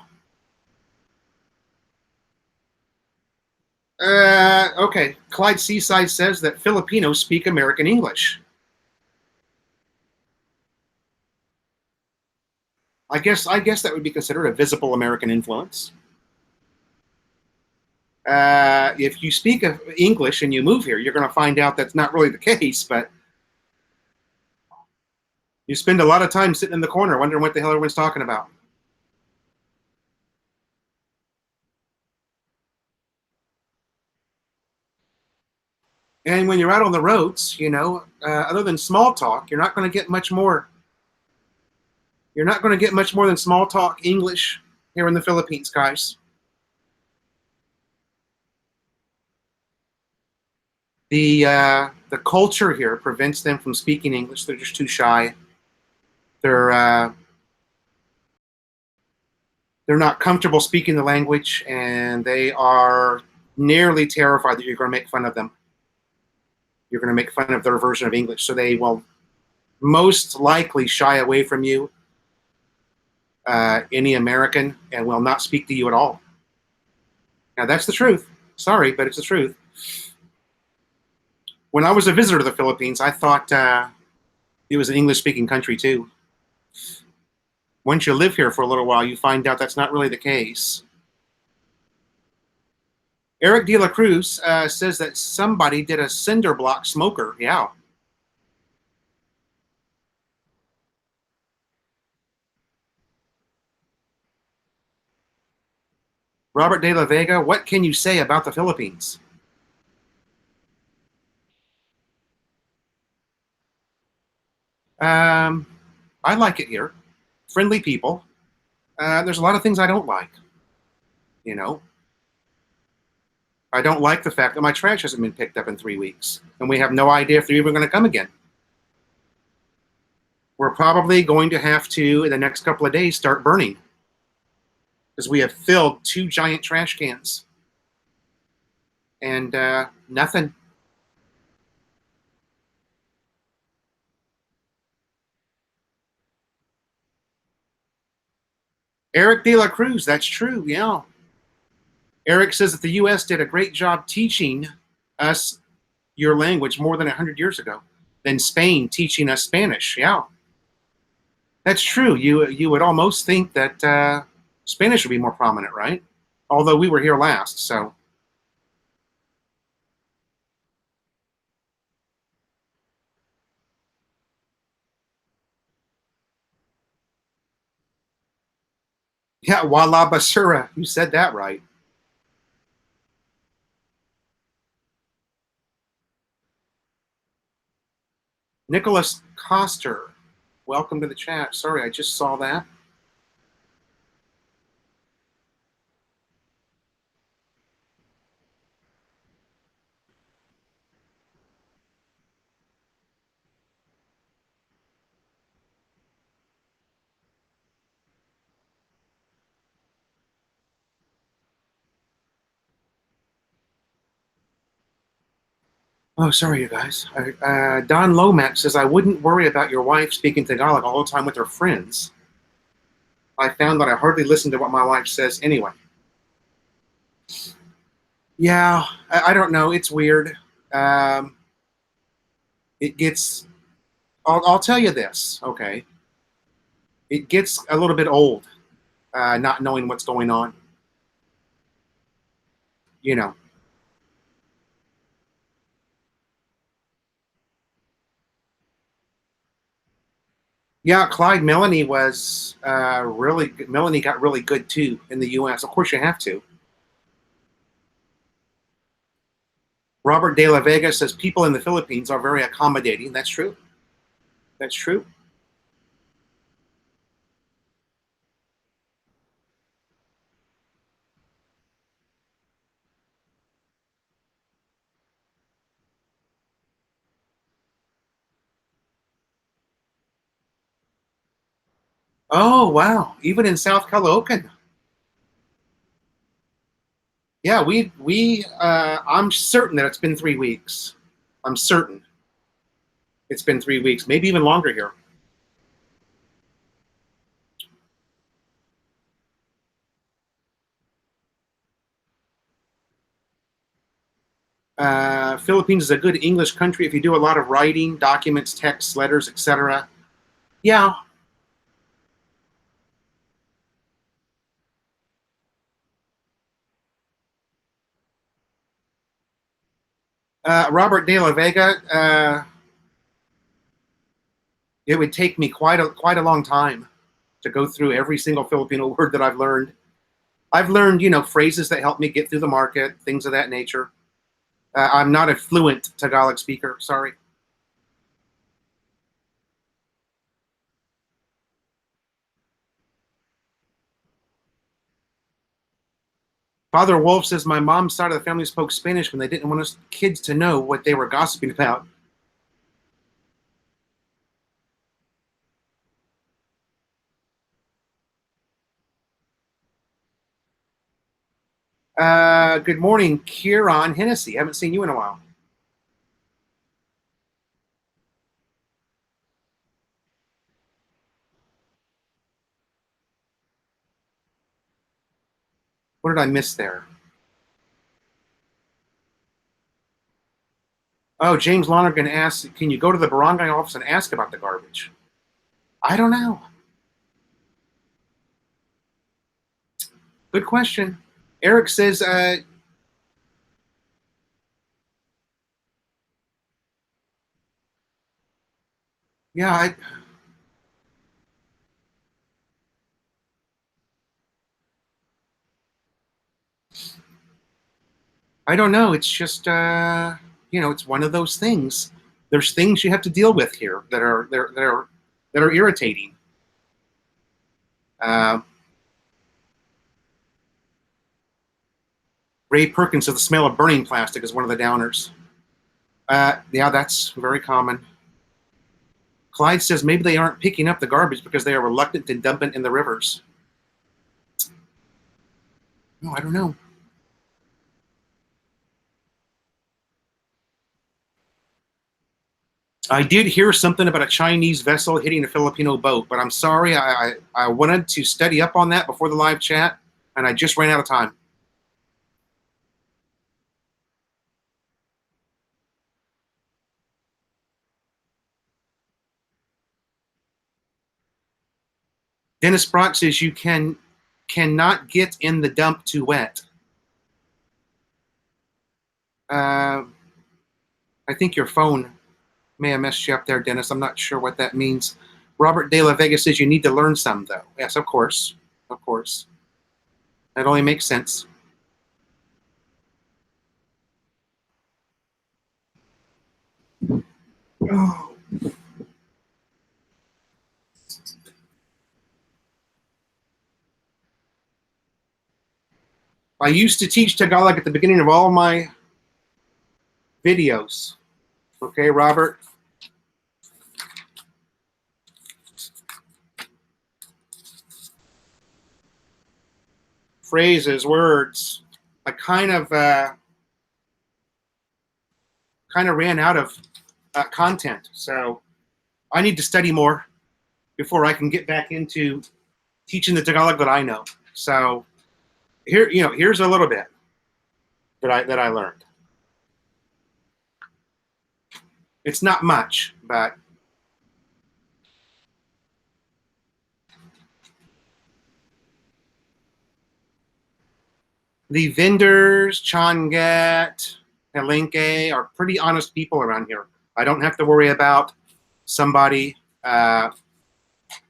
Okay. Clyde Seaside says that Filipinos speak American English. I guess that would be considered a visible American influence. If you speak English and you move here, you're going to find out that's not really the case, but you spend a lot of time sitting in the corner wondering what the hell everyone's talking about. And when you're out on the roads, other than small talk, you're not going to get much more. You're not going to get much more than small talk English. here in the Philippines, guys. The culture here prevents them from speaking English. They're just too shy. They're not comfortable speaking the language, and they are nearly terrified that you're going to make fun of them. You're going to make fun of their version of English, so they will most likely shy away from you, any American, and will not speak to you at all. Now, that's the truth. Sorry, but it's the truth. When I was a visitor to the Philippines, I thought it was an English-speaking country, too. Once you live here for a little while, you find out that's not really the case. Eric De La Cruz says that somebody did a cinder block smoker. Yeah. Robert De La Vega, what can you say about the Philippines? I like it here. Friendly people. There's a lot of things I don't like. You know, I don't like the fact that my trash hasn't been picked up in 3 weeks, and we have no idea if they're even going to come again. We're probably going to have to, in the next couple of days, start burning, because we have filled 2 giant trash cans, and nothing. Eric De La Cruz, that's true, yeah. Eric says that the U.S. did a great job teaching us your language more than 100 years ago than Spain teaching us Spanish, yeah. That's true. You would almost think that Spanish would be more prominent, right? Although we were here last, so. Yeah, Wala Basura, you said that right. Nicholas Coster, welcome to the chat. Sorry, I just saw that. Oh, sorry, you guys. Don Lomax says, I wouldn't worry about your wife speaking Tagalog all the time with her friends. I found that I hardly listen to what my wife says anyway. Yeah, I don't know. It's weird. It gets, I'll tell you this, okay? It gets a little bit old, not knowing what's going on. You know. Yeah, Clyde Melanie was really good. Melanie got really good too in the U.S. Of course, you have to. Robert De La Vega says people in the Philippines are very accommodating. That's true. That's true. Oh wow! Even in South Caloocan. Yeah, we. I'm certain that it's been 3 weeks. I'm certain it's been 3 weeks, maybe even longer here. Philippines is a good English country if you do a lot of writing, documents, texts, letters, etc. Yeah. Robert De La Vega, it would take me quite a long time to go through every single Filipino word that I've learned. I've learned, phrases that help me get through the market, things of that nature. I'm not a fluent Tagalog speaker, sorry. Father Wolf says my mom's side of the family spoke Spanish when they didn't want us kids to know what they were gossiping about. Good morning, Kieran Hennessy. Haven't seen you in a while. What did I miss there? Oh, James Lonergan asks, can you go to the barangay office and ask about the garbage? I don't know. Good question. Eric says, yeah, I don't know. It's just, it's one of those things. There's things you have to deal with here that are irritating. Uh, Ray Perkins says the smell of burning plastic is one of the downers. Yeah, that's very common. Clyde says maybe they aren't picking up the garbage because they are reluctant to dump it in the rivers. No, I don't know. I did hear something about a Chinese vessel hitting a Filipino boat, but I'm sorry. I wanted to study up on that before the live chat, and I just ran out of time. Dennis Brock says you cannot get in the dump too wet. I think your phone may have messed you up there, Dennis. I'm not sure what that means. Robert De La Vega says you need to learn some, though. Yes, of course. Of course. That only makes sense. Oh. I used to teach Tagalog at the beginning of all my videos. Okay, Robert? Phrases, words. I kind of ran out of content, so I need to study more before I can get back into teaching the Tagalog that I know. So here's a little bit that I learned. It's not much, but the vendors, Changat, Palenque, are pretty honest people around here. I don't have to worry about somebody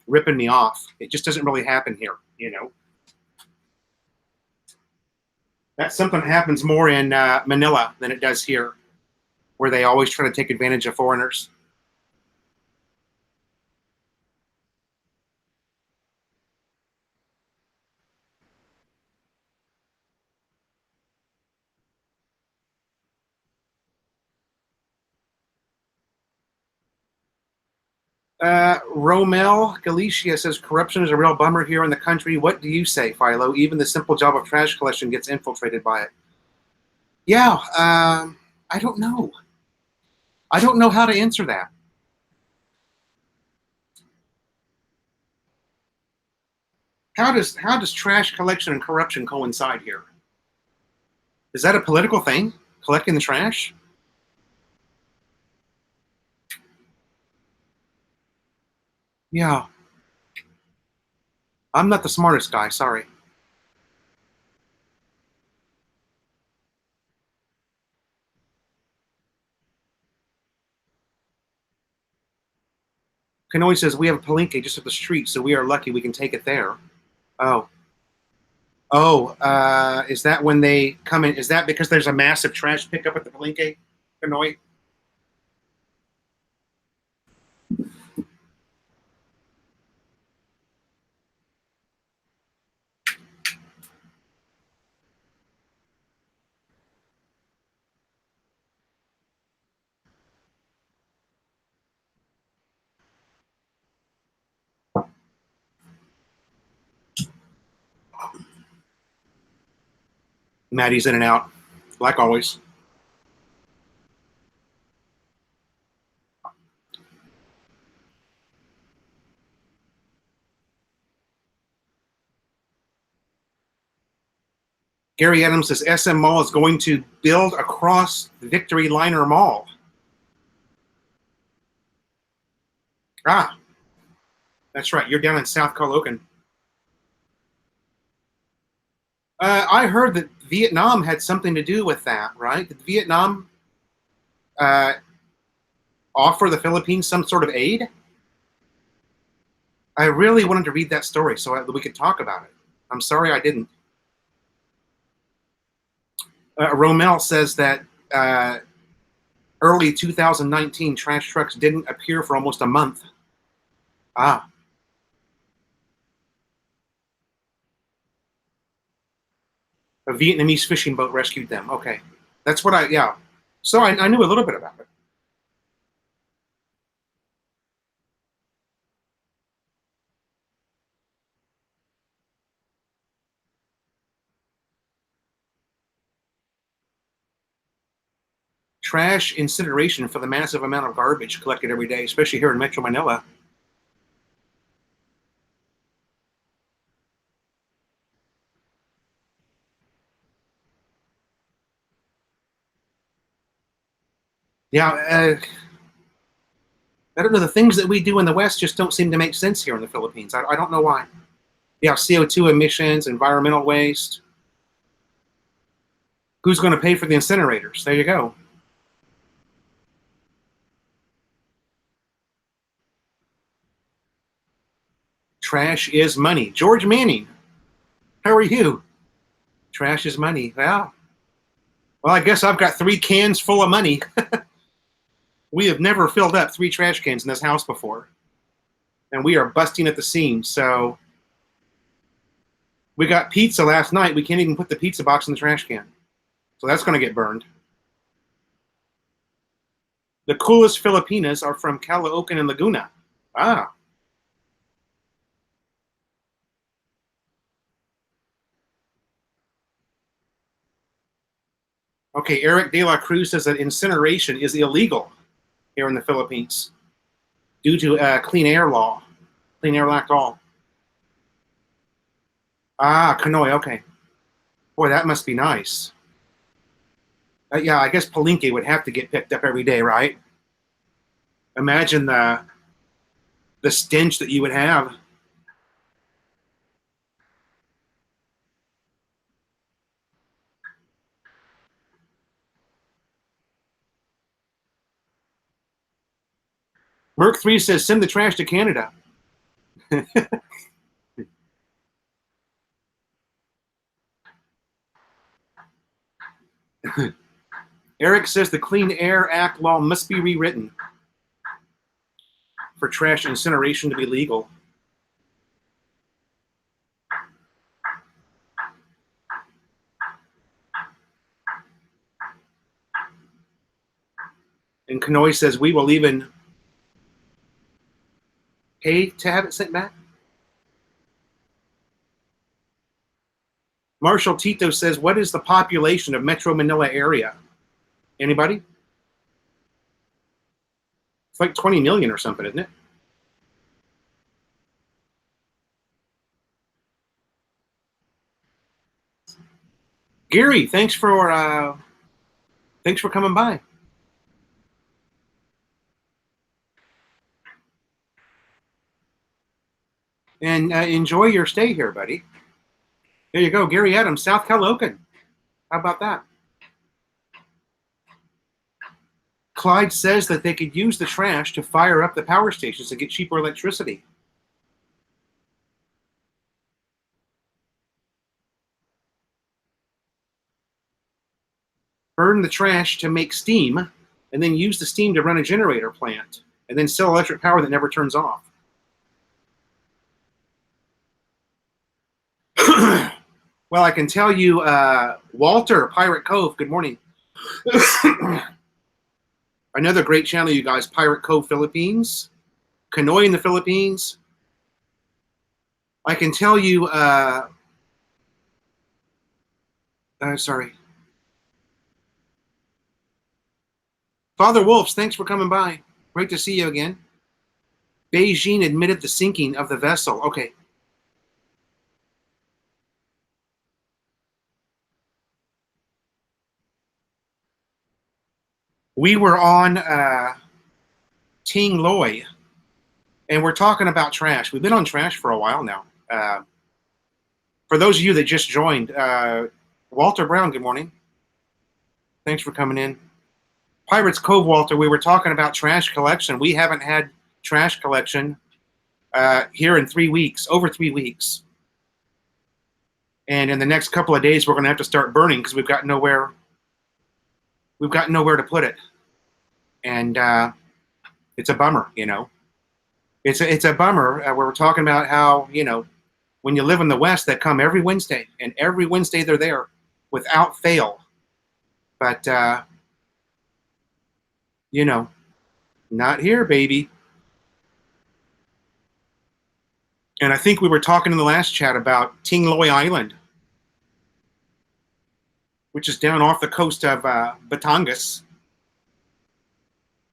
ripping me off. It just doesn't really happen here, That's something that happens more in Manila than it does here, where they always try to take advantage of foreigners. Romel Galicia says corruption is a real bummer here in the country. What do you say, Philo? Even the simple job of trash collection gets infiltrated by it. Yeah, I don't know. I don't know how to answer that. How does trash collection and corruption coincide here? Is that a political thing? Collecting the trash? Yeah. I'm not the smartest guy, sorry. Kanoe says we have a palenque just up the street, so we are lucky we can take it there. Oh. Oh, is that when they come in? Is that because there's a massive trash pickup at the palenque, Kanoe? Maddie's in and out, like always. Gary Adams says SM Mall is going to build across the Victory Liner Mall. Ah, that's right. You're down in South Colocan. I heard that Vietnam had something to do with that, right? Did Vietnam offer the Philippines some sort of aid? I really wanted to read that story so we could talk about it. I'm sorry I didn't. Romel says that early 2019 trash trucks didn't appear for almost a month. Ah. A Vietnamese fishing boat rescued them. Okay. That's what yeah. So I knew a little bit about it. Trash incineration for the massive amount of garbage collected every day, especially here in Metro Manila. Yeah, I don't know. The things that we do in the West just don't seem to make sense here in the Philippines. I don't know why. Yeah, CO2 emissions, environmental waste. Who's going to pay for the incinerators? There you go. Trash is money. George Manning, how are you? Trash is money. Well, I guess I've got 3 cans full of money. We have never filled up 3 trash cans in this house before. And we are busting at the seams. So we got pizza last night. We can't even put the pizza box in the trash can. So that's going to get burned. The coolest Filipinas are from Caloocan and Laguna. Ah. Okay, Eric De La Cruz says that incineration is illegal here in the Philippines due to clean air law, clean air act all. Ah, Canoy, okay. Boy, that must be nice. Yeah, I guess Palenque would have to get picked up every day, right? Imagine the stench that you would have. Merc3 says send the trash to Canada. Eric says the Clean Air Act law must be rewritten for trash incineration to be legal. And Canoy says we will even pay to have it sent back. Marshall Tito says, what is the population of Metro Manila area? Anybody? It's like 20 million or something, isn't it? Gary, thanks for coming by. And enjoy your stay here, buddy. There you go, Gary Adams, South Caloocan. How about that? Clyde says that they could use the trash to fire up the power stations to get cheaper electricity. Burn the trash to make steam, and then use the steam to run a generator plant, and then sell electric power that never turns off. Well, I can tell you, Walter, Pirate Cove, good morning. Another great channel, you guys, Pirate Cove Philippines, Canoy in the Philippines. I can tell you, Sorry. Father Wolves, thanks for coming by. Great to see you again. Beijing admitted the sinking of the vessel. Okay. We were on Ting Loi, and we're talking about trash. We've been on trash for a while now. For those of you that just joined, Walter Brown, good morning. Thanks for coming in. Pirates Cove, Walter, we were talking about trash collection. We haven't had trash collection here in 3 weeks, over 3 weeks. And in the next couple of days, we're going to have to start burning because we've got nowhere to put it. And it's a bummer, you know. It's a bummer. Where we're talking about how, you know, when you live in the West, they come every Wednesday, and every Wednesday they're there without fail. But, you know, not here, baby. And I think we were talking in the last chat about Ting Loi Island, which is down off the coast of Batangas,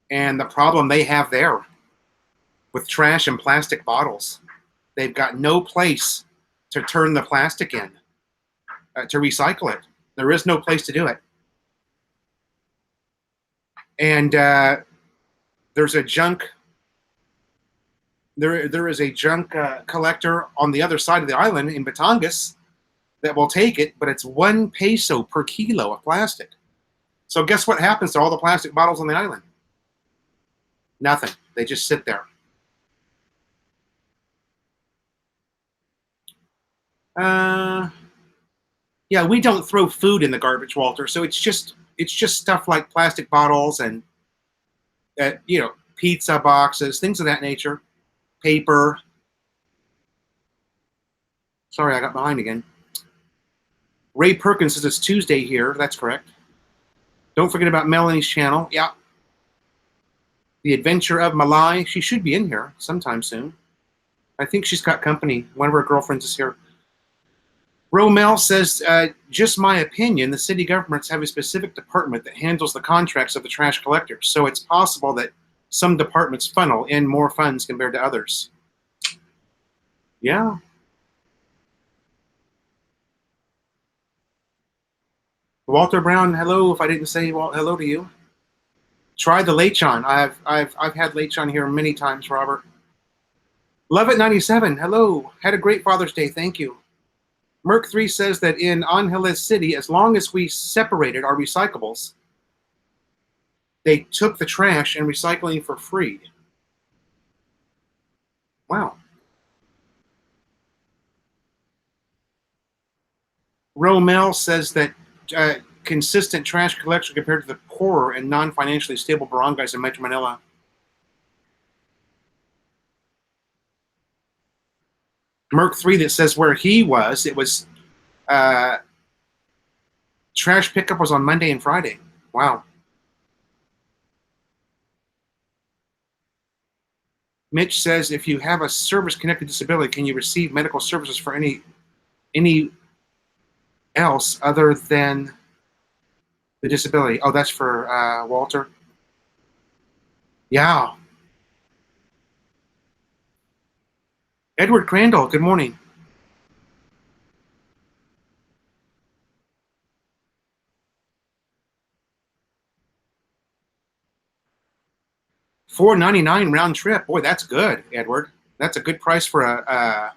and the problem they have there with trash and plastic bottles. They've got no place to turn the plastic in, to recycle it. There is no place to do it. And there's a junk. There is a junk collector on the other side of the island in Batangas that will take it, but it's 1 peso per kilo of plastic. So guess what happens to all the plastic bottles on the island? Nothing. They just sit there. Yeah, we don't throw food in the garbage, Walter. So it's just stuff like plastic bottles and you know, pizza boxes, things of that nature, paper. Sorry, I got behind again. Ray Perkins says it's Tuesday here. That's correct. Don't forget about Melanie's channel. Yeah. The Adventure of Malai. She should be in here sometime soon. I think she's got company. One of her girlfriends is here. Romel says, just my opinion, the city governments have a specific department that handles the contracts of the trash collectors. So it's possible that some departments funnel in more funds compared to others. Yeah. Walter Brown, hello. If I didn't say hello to you, try the lechon. I've had lechon here many times, Robert. Love it 97. Hello. Had a great Father's Day. Thank you. Merc 3 says that in Angeles City, as long as we separated our recyclables, they took the trash and recycling for free. Wow. Romel says that consistent trash collection compared to the poorer and non-financially stable barangays in Metro Manila. Merc 3 that says where he was, it was trash pickup was on Monday and Friday. Wow. Mitch says if you have a service-connected disability, can you receive medical services for any else other than the disability? Oh, that's for Walter. Yeah. Edward Crandall, good morning. $4.99 round trip. Boy, that's good, Edward. That's a good price for a.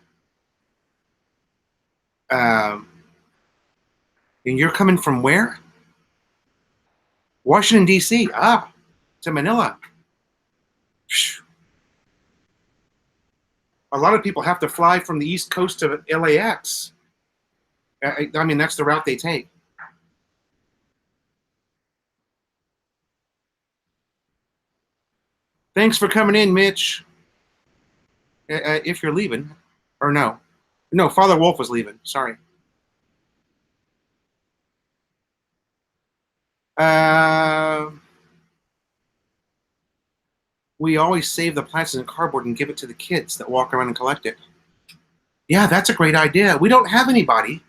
And you're coming from where? Washington, D.C. Ah, to Manila. A lot of people have to fly from the East Coast to LAX. I mean, that's the route they take. Thanks for coming in, Mitch. If you're leaving, or no. No, Father Wolf was leaving. Sorry. We always save the plastic and cardboard and give it to the kids that walk around and collect it. Yeah, that's a great idea. We don't have anybody.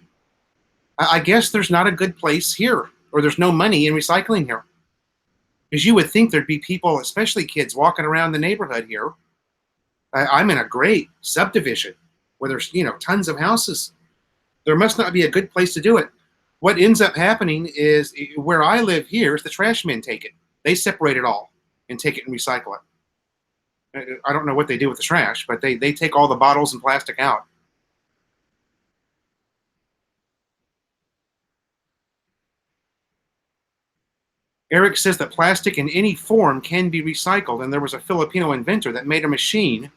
I guess there's not a good place here, or there's no money in recycling here. Because you would think there'd be people, especially kids, walking around the neighborhood here. I'm in a great subdivision where there's, tons of houses. There must not be a good place to do it. What ends up happening is where I live here is the trash men take it. They separate it all and take it and recycle it. I don't know what they do with the trash, but they take all the bottles and plastic out. Eric says that plastic in any form can be recycled, and there was a Filipino inventor that made a machine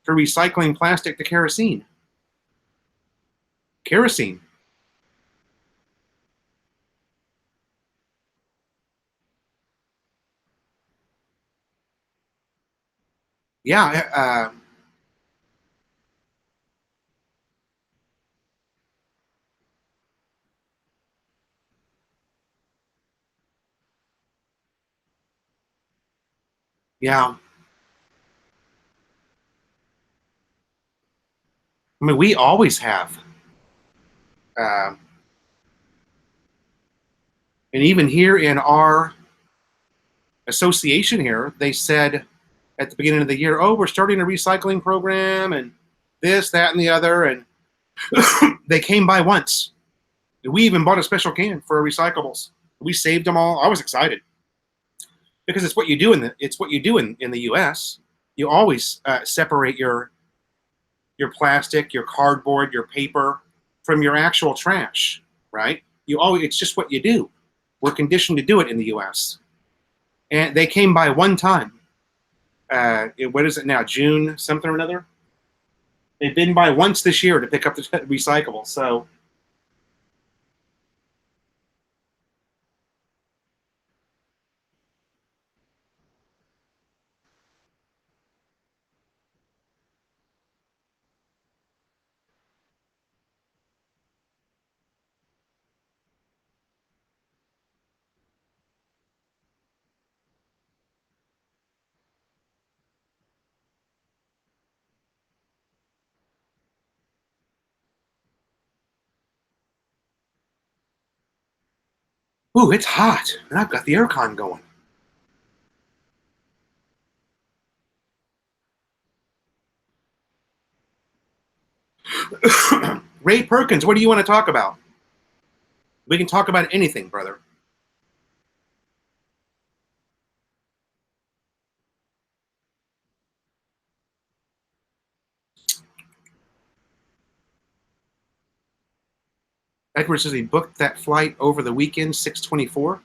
for recycling plastic to kerosene. Kerosene. Yeah. Yeah. I mean, we always have. Uh, and even here in our association here, they said at the beginning of the year, oh, we're starting a recycling program and this, that, and the other. And they came by once. We even bought a special can for recyclables. We saved them all. I was excited because it's what you do in the U.S. You always separate your plastic, your cardboard, your paper from your actual trash, right? It's just what you do. We're conditioned to do it in the U.S. And they came by one time. What is it now? June something or another. They've been by once this year to pick up the recyclables. So, ooh, it's hot, and I've got the aircon going. Ray Perkins, what do you want to talk about? We can talk about anything, brother. Edward says he booked that flight over the weekend, 6/24.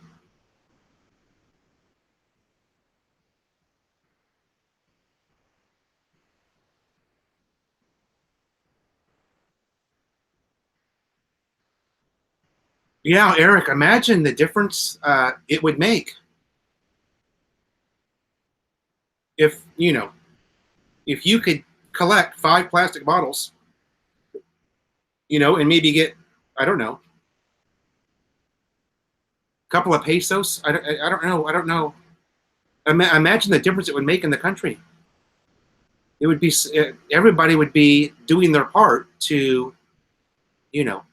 Yeah, Eric, imagine the difference it would make if, if you could collect 5 plastic bottles, and maybe get, I don't know, a couple of pesos. I don't know. I don't know. Imagine the difference it would make in the country. It would be, everybody would be doing their part to, you know,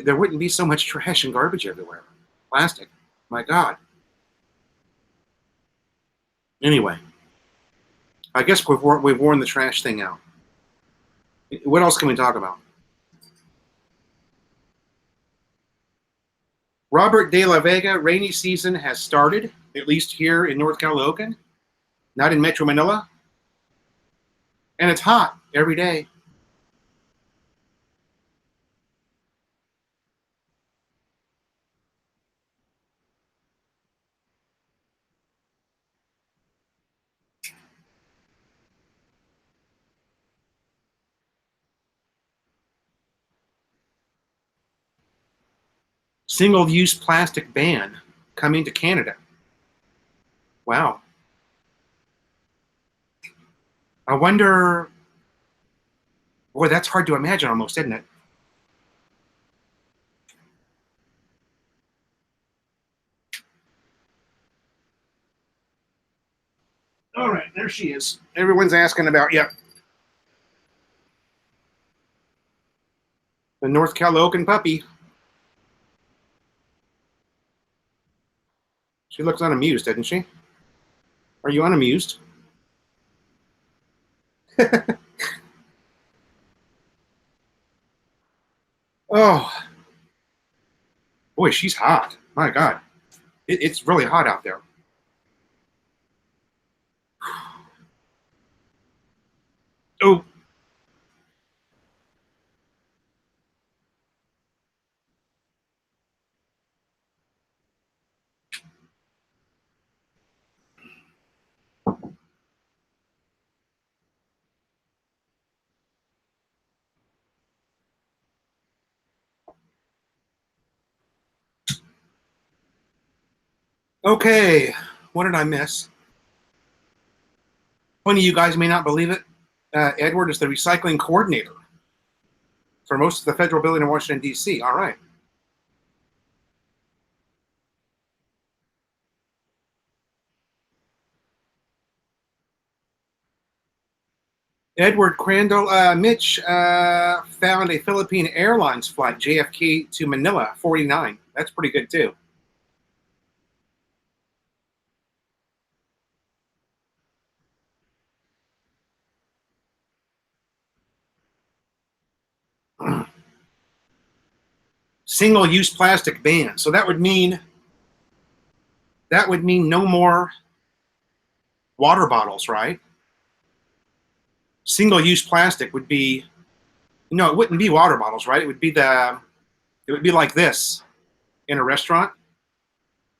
there wouldn't be so much trash and garbage everywhere. Plastic. My God. Anyway, I guess we've worn the trash thing out. What else can we talk about? Robert de la Vega, rainy season has started, at least here in North Caloocan, not in Metro Manila. And it's hot every day. Single-use plastic ban coming to Canada. Wow. I wonder, boy, that's hard to imagine almost, isn't it? All right, there she is. Everyone's asking about, yeah. The North Calocan puppy. She looks unamused, doesn't she? Are you unamused? Oh, boy, she's hot. My God. It's really hot out there. Oh. Okay, what did I miss? One of you guys may not believe it. Edward is the recycling coordinator for most of the federal building in Washington, D.C. All right. Edward Crandall, Mitch found a Philippine Airlines flight, JFK to Manila, 49. That's pretty good, too. Single-use plastic ban. So that would mean no more water bottles, right? Single-use plastic would be, no, it wouldn't be water bottles, right? It would be like this in a restaurant.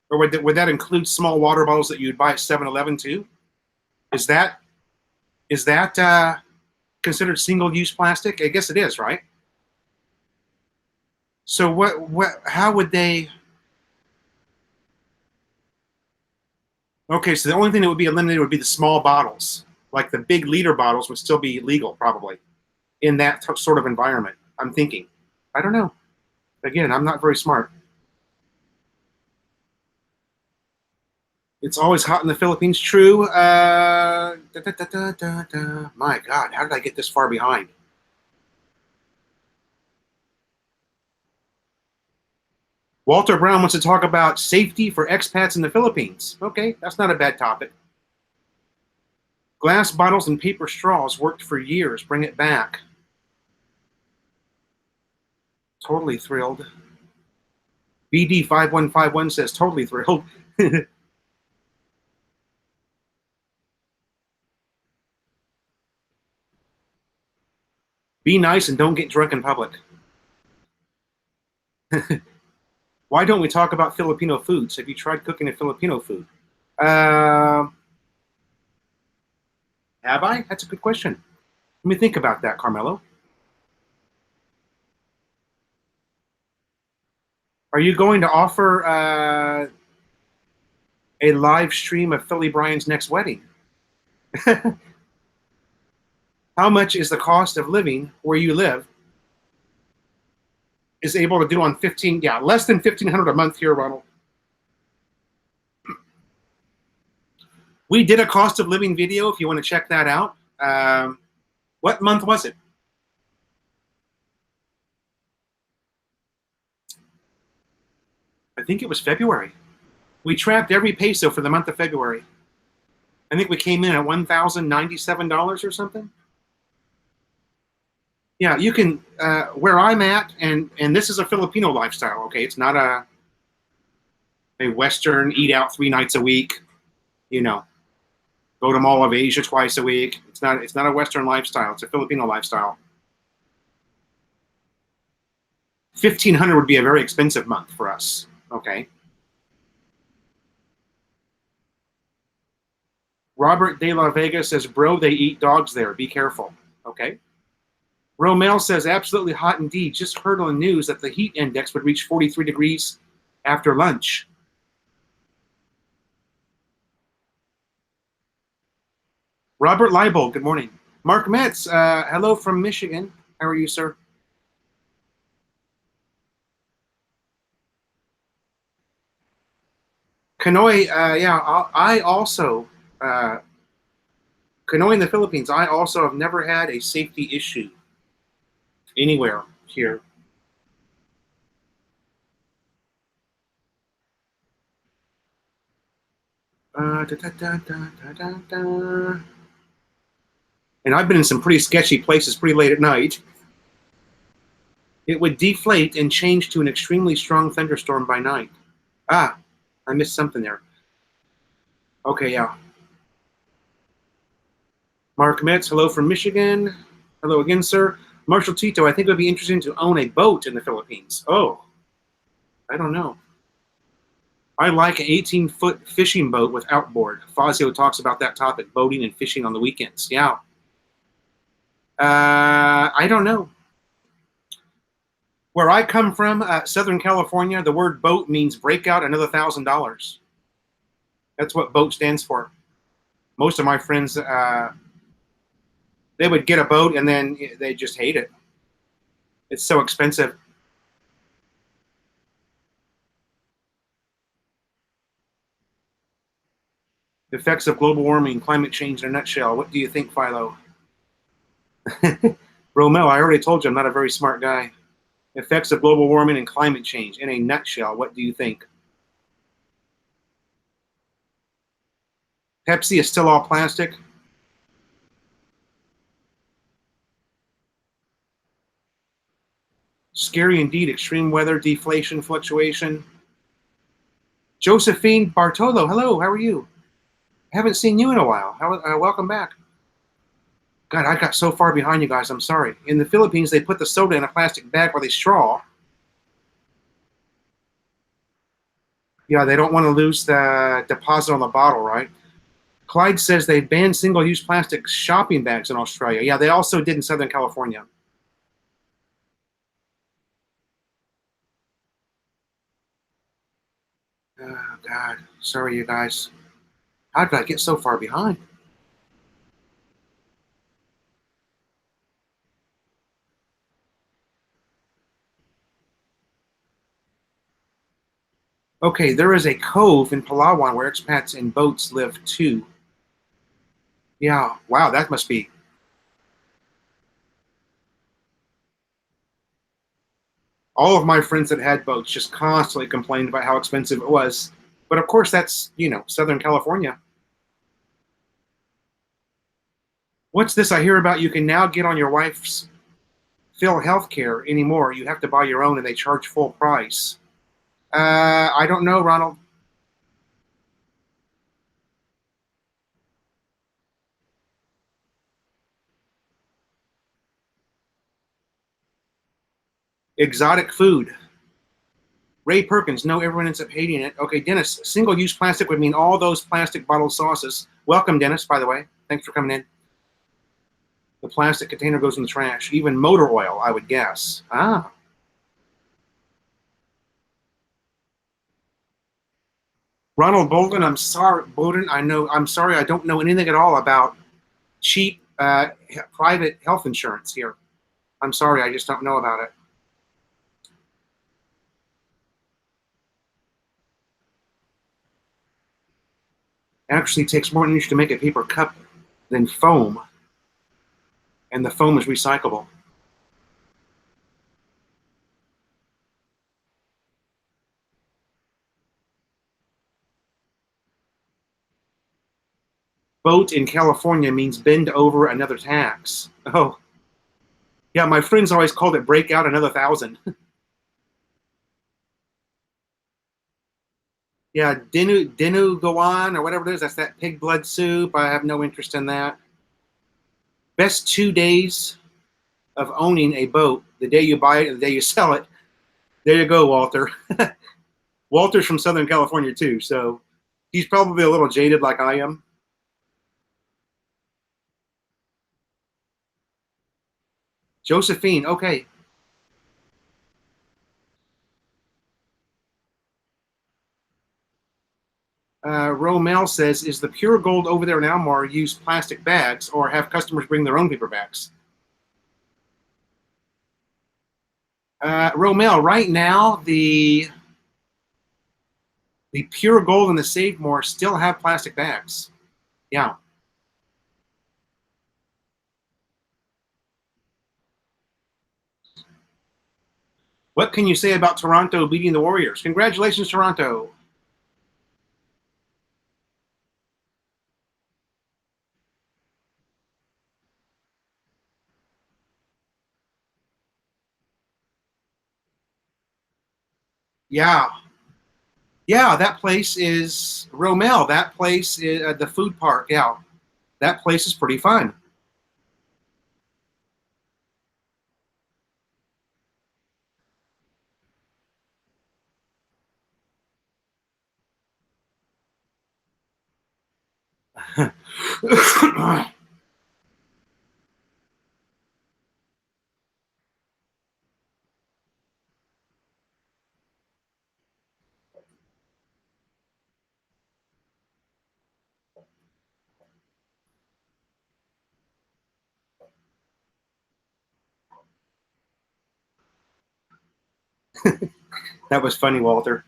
Or would that include small water bottles that you'd buy at 7-Eleven too? Is that considered single-use plastic? I guess it is, right? So how would they? Okay, so the only thing that would be eliminated would be the small bottles. Like the big liter bottles would still be legal, probably, in that sort of environment. I'm thinking. I don't know. Again, I'm not very smart. It's always hot in the Philippines. True. My God, how did I get this far behind? Walter Brown wants to talk about safety for expats in the Philippines. Okay, that's not a bad topic. Glass bottles and paper straws worked for years. Bring it back. Totally thrilled. BD5151 says totally thrilled. Be nice and don't get drunk in public. Why don't we talk about Filipino foods? Have you tried cooking a Filipino food? Have I? That's a good question. Let me think about that, Carmelo. Are you going to offer a live stream of Philly Brian's next wedding? How much is the cost of living where you live? Is able to do on 15, yeah, less than 1,500 a month here, Ronald. We did a cost of living video if you want to check that out. What month was it? I think it was February. We tracked every peso for the month of February. I think we came in at $1,097 or something. Yeah, you can, where I'm at, and this is a Filipino lifestyle, okay? It's not a Western, eat out 3 nights a week, you know, go to Mall of Asia twice a week. It's not a Western lifestyle. It's a Filipino lifestyle. 1,500 would be a very expensive month for us, okay? Robert De La Vega says, bro, they eat dogs there. Be careful, okay? Romel says, absolutely hot indeed. Just heard on the news that the heat index would reach 43 degrees after lunch. Robert Leibold, good morning. Mark Metz, hello from Michigan. How are you, sir? Canoe, yeah, I also, canoeing in the Philippines, I also have never had a safety issue anywhere here. Da, da, da, da, da, da. And I've been in some pretty sketchy places pretty late at night. It would deflate and change to an extremely strong thunderstorm by night. Ah, I missed something there. Okay, yeah. Mark Metz, hello from Michigan. Hello again, sir. Marshall Tito, I think it would be interesting to own a boat in the Philippines. Oh, I don't know. I like an 18-foot fishing boat with outboard. Fazio talks about that topic, boating and fishing on the weekends. Yeah. I don't know. Where I come from, Southern California, the word boat means break out another $1,000. That's what boat stands for. Most of my friends, they would get a boat and then they just hate it. It's so expensive. The effects of global warming, climate change in a nutshell. What do you think, Philo? Romel, I already told you I'm not a very smart guy. Effects of global warming and climate change in a nutshell. What do you think? Pepsi is still all plastic. Scary indeed. Extreme weather, deflation, fluctuation. Josephine Bartolo, hello. How are you? I haven't seen you in a while. Welcome back. God, I got so far behind you guys. I'm sorry. In the Philippines, they put the soda in a plastic bag with a straw. Yeah, they don't want to lose the deposit on the bottle, right? Clyde says they banned single-use plastic shopping bags in Australia. Yeah, they also did in Southern California. Oh, God. Sorry, you guys. How did I get so far behind? Okay, there is a cove in Palawan where expats in boats live too. Yeah, wow, that must be. All of my friends that had boats just constantly complained about how expensive it was. But of course, that's, Southern California. What's this I hear about? You can now get on your wife's Phil healthcare anymore. You have to buy your own and they charge full price. I don't know, Ronald. Exotic food. Ray Perkins, no, everyone ends up hating it. Okay, Dennis, single-use plastic would mean all those plastic bottled sauces. Welcome, Dennis, by the way. Thanks for coming in. The plastic container goes in the trash. Even motor oil, I would guess. Ah. Ronald Bolden, I'm sorry, Bolden, I'm sorry, I don't know anything at all about cheap private health insurance here. I'm sorry, I just don't know about it. It actually takes more energy to make a paper cup than foam, and the foam is recyclable. Boat in California means bend over another tax. Oh, yeah, my friends always called it break out another 1,000. Yeah, Dinu Gowan or whatever it is, that's that pig blood soup. I have no interest in that. Best 2 days of owning a boat, the day you buy it and the day you sell it. There you go, Walter. Walter's from Southern California too, so he's probably a little jaded like I am. Josephine, okay. Romel says, is the pure gold over there in Almar use plastic bags or have customers bring their own paper bags? Romel, right now, the pure gold and the Save More still have plastic bags. Yeah. What can you say about Toronto beating the Warriors? Congratulations, Toronto. Yeah. Yeah, that place is Romel. That place is the food park. Yeah, that place is pretty fun. That was funny, Walter.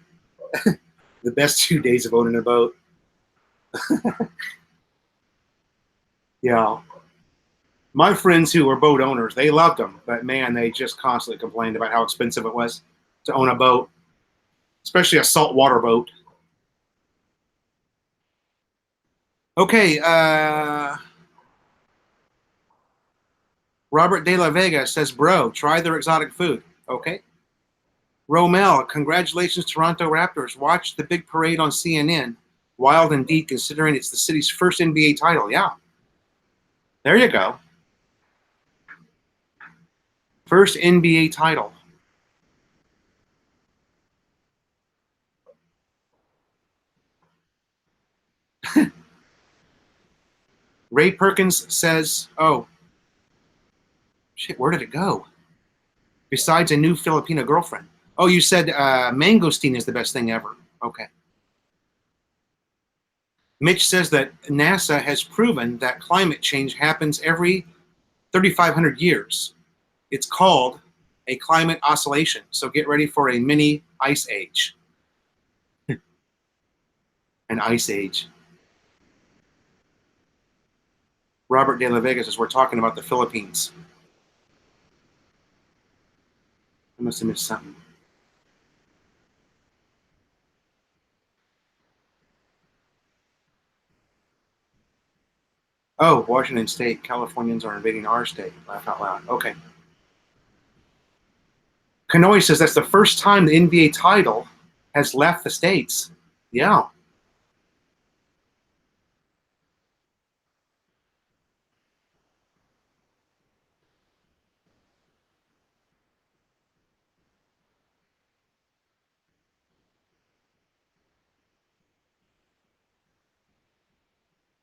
The best 2 days of owning a boat. Yeah. My friends who were boat owners, they loved them, but man, they just constantly complained about how expensive it was to own a boat, especially a saltwater boat. Okay, Robert De La Vega says, bro, try their exotic food. Okay. Romel, congratulations, Toronto Raptors. Watch the big parade on CNN. Wild indeed, considering it's the city's first NBA title. Yeah. There you go. First NBA title. Ray Perkins says, oh, shit, where did it go? Besides a new Filipino girlfriend. Oh, you said mangosteen is the best thing ever. Okay. Mitch says that NASA has proven that climate change happens every 3,500 years. It's called a climate oscillation. So get ready for a mini ice age. An ice age. Robert De La Vega says we're talking about the Philippines. I must have missed something. Oh, Washington State. Californians are invading our state. Laugh out loud. Okay. Kanoy says that's the first time the NBA title has left the States. Yeah.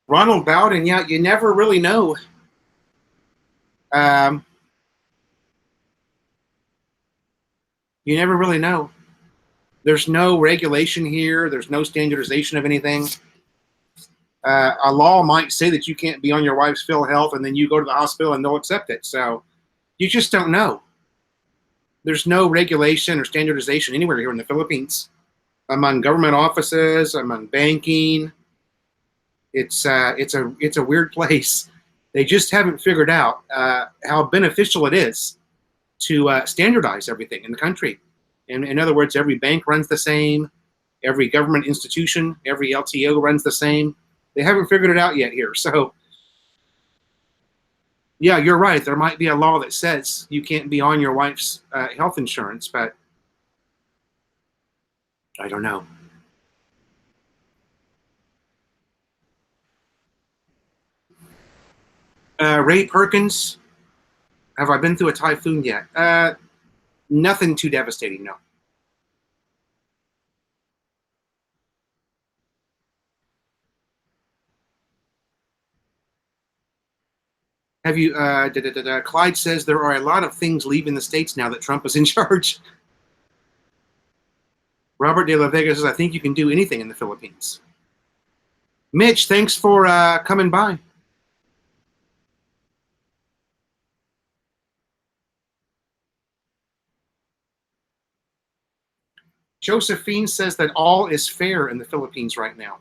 Ronald Bowden, yeah, you never really know. Um, you never really know. There's no regulation here. There's no standardization of anything. A law might say that you can't be on your wife's Phil Health, and then you go to the hospital and they'll accept it. So you just don't know. There's no regulation or standardization anywhere here in the Philippines among government offices, among banking. It's a weird place. They just haven't figured out how beneficial it is to standardize everything in the country. In other words, every bank runs the same, every government institution, every LTO runs the same. They haven't figured it out yet here. So, yeah, you're right. There might be a law that says you can't be on your wife's health insurance, but I don't know. Ray Perkins, have I been through a typhoon yet? Nothing too devastating, no. Have you? Clyde says there are a lot of things leaving the states now that Trump is in charge. Robert De La Vega says, I think you can do anything in the Philippines. Mitch, thanks for coming by. Josephine says that all is fair in the Philippines right now.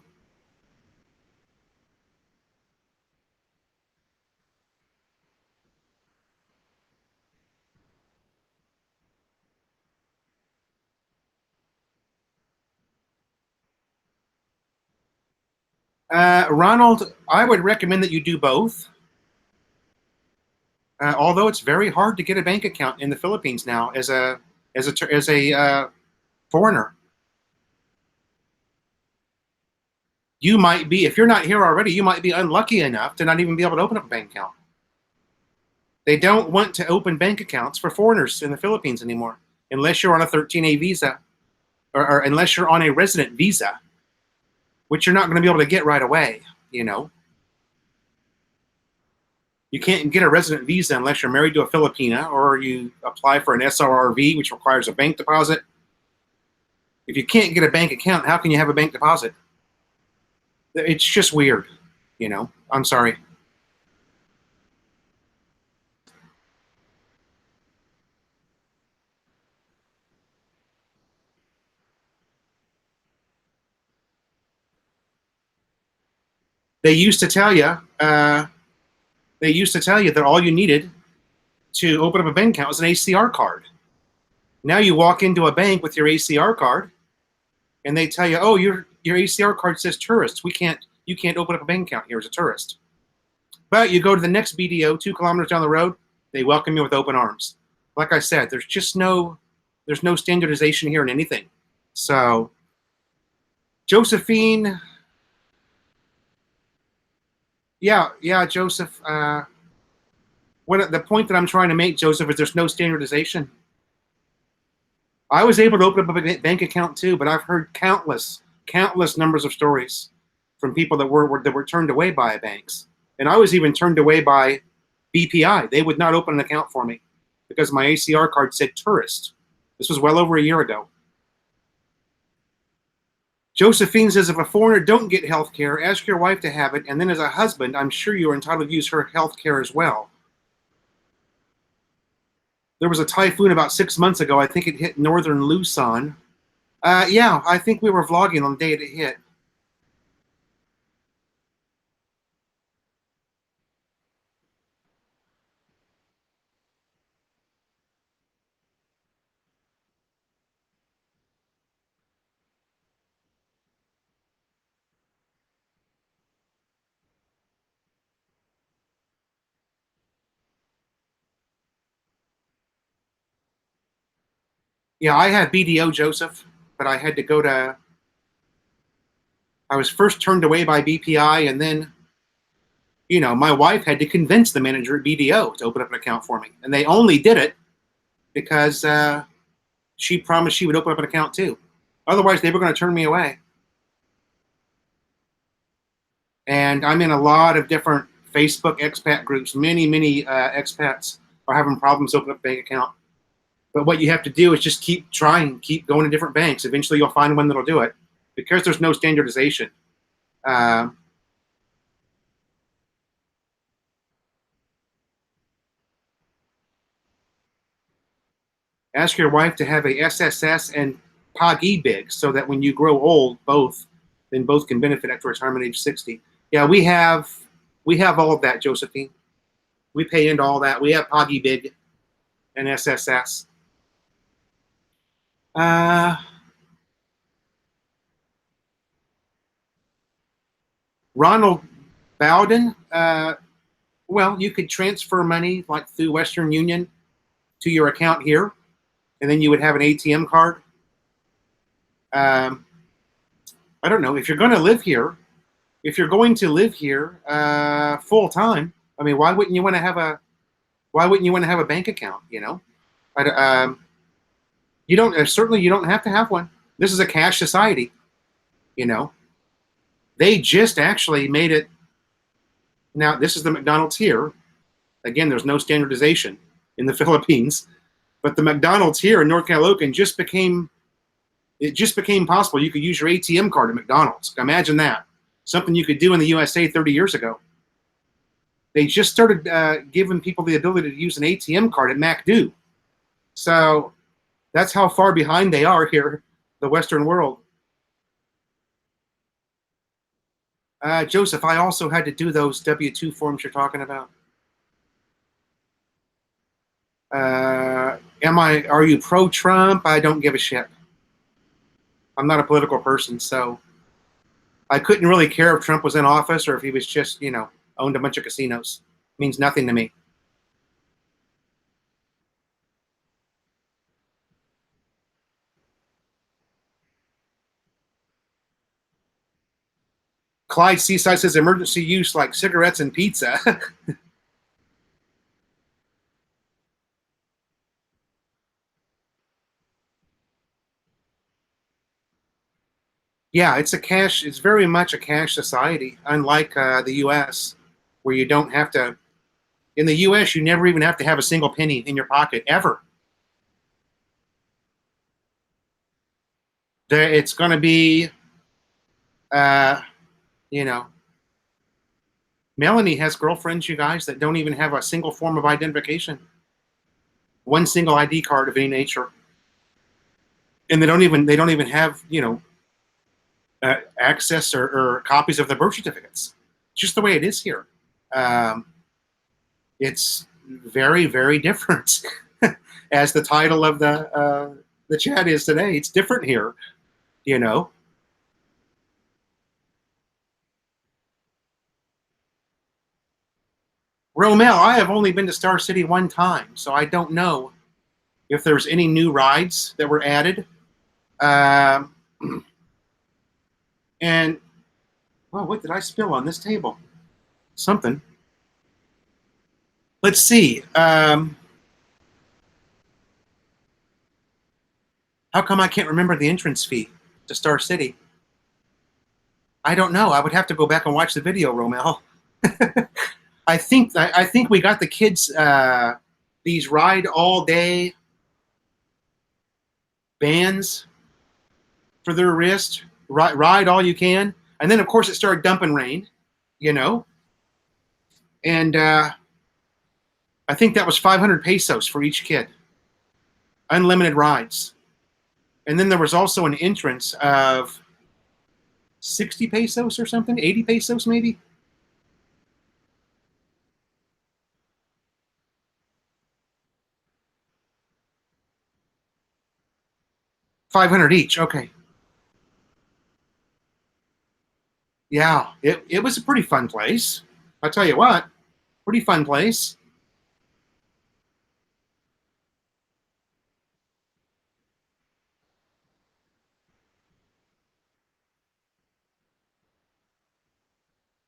Ronald, I would recommend that you do both. Although it's very hard to get a bank account in the Philippines now as a Foreigner. You might be, if you're not here already, you might be unlucky enough to not even be able to open up a bank account. They don't want to open bank accounts for foreigners in the Philippines anymore, unless you're on a 13A visa, or unless you're on a resident visa, which you're not going to be able to get right away, you know. You can't get a resident visa unless you're married to a Filipina, or you apply for an SRRV, which requires a bank deposit. If you can't get a bank account, how can you have a bank deposit? It's just weird, you know. I'm sorry. They used to tell you, that all you needed to open up a bank account was an ACR card. Now you walk into a bank with your ACR card, and they tell you, "Oh, your ACR card says tourist. You can't open up a bank account here as a tourist." But you go to the next BDO 2 kilometers down the road, they welcome you with open arms. Like I said, there's no standardization here in anything. So, Josephine, yeah, Joseph. The point that I'm trying to make, Joseph, is there's no standardization. I was able to open up a bank account too, but I've heard countless numbers of stories from people that were turned away by banks. And I was even turned away by BPI. They would not open an account for me because my ACR card said tourist. This was well over a year ago. Josephine says, if a foreigner don't get health care, ask your wife to have it, and then as a husband, I'm sure you are entitled to use her health care as well. There was a typhoon about 6 months ago. I think it hit northern Luzon. Yeah, I think we were vlogging on the day it hit. Yeah, I had BDO, Joseph, but I had to go to, I was first turned away by BPI, and then, you know, my wife had to convince the manager at BDO to open up an account for me. And they only did it because she promised she would open up an account too. Otherwise, they were going to turn me away. And I'm in a lot of different Facebook expat groups. Many expats are having problems opening up a bank account. But what you have to do is just keep trying, keep going to different banks. Eventually, you'll find one that'll do it because there's no standardization. Ask your wife to have a SSS and Pag-ibig so that when you grow old, then both can benefit after retirement age 60. Yeah, we have all of that, Josephine. We pay into all that. We have Pag-ibig and SSS. Ronald Bowden, well, you could transfer money like through Western Union to your account here, and then you would have an ATM card. I don't know, if you're going to live here, full time, I mean, why wouldn't you want to have a bank account? You know, you don't certainly you don't have to have one. This is a cash society. You know, they just actually made it. Now this is the McDonald's here. Again, there's no standardization in the Philippines, but the McDonald's here in North Caloocan just became possible. You could use your ATM card at McDonald's. Imagine that. Something you could do in the USA 30 years ago. They just started giving people the ability to use an ATM card at MacDo. So that's how far behind they are here, the Western world. Joseph, I also had to do those W-2 forms you're talking about. Are you pro-Trump? I don't give a shit. I'm not a political person, so I couldn't really care if Trump was in office or if he was just, you know, owned a bunch of casinos. It means nothing to me. Clyde Seaside says emergency use like cigarettes and pizza. Yeah, it's very much a cash society, unlike the US, where you don't have to, in the US, you never even have to have a single penny in your pocket, ever. It's going to be, uh, you know, Melanie has girlfriends, you guys, that don't even have a single form of identification, one single ID card of any nature, and they don't even have access or copies of the birth certificates. It's just the way it is here. Um, it's very, very different. As the title of the chat is today, it's different here. You know, Romel, I have only been to Star City one time, so I don't know if there's any new rides that were added. Um, and well, what did I spill on this table? Something. Let's see. How come I can't remember the entrance fee to Star City? I don't know. I would have to go back and watch the video, Romel. I think we got the kids these ride all day bands for their wrist. Ride all you can, and then of course it started dumping rain, you know, and I think that was 500 pesos for each kid, unlimited rides, and then there was also an entrance of 60 pesos or something, 80 pesos maybe. 500 each. Okay. Yeah, it was a pretty fun place. I'll tell you what, pretty fun place.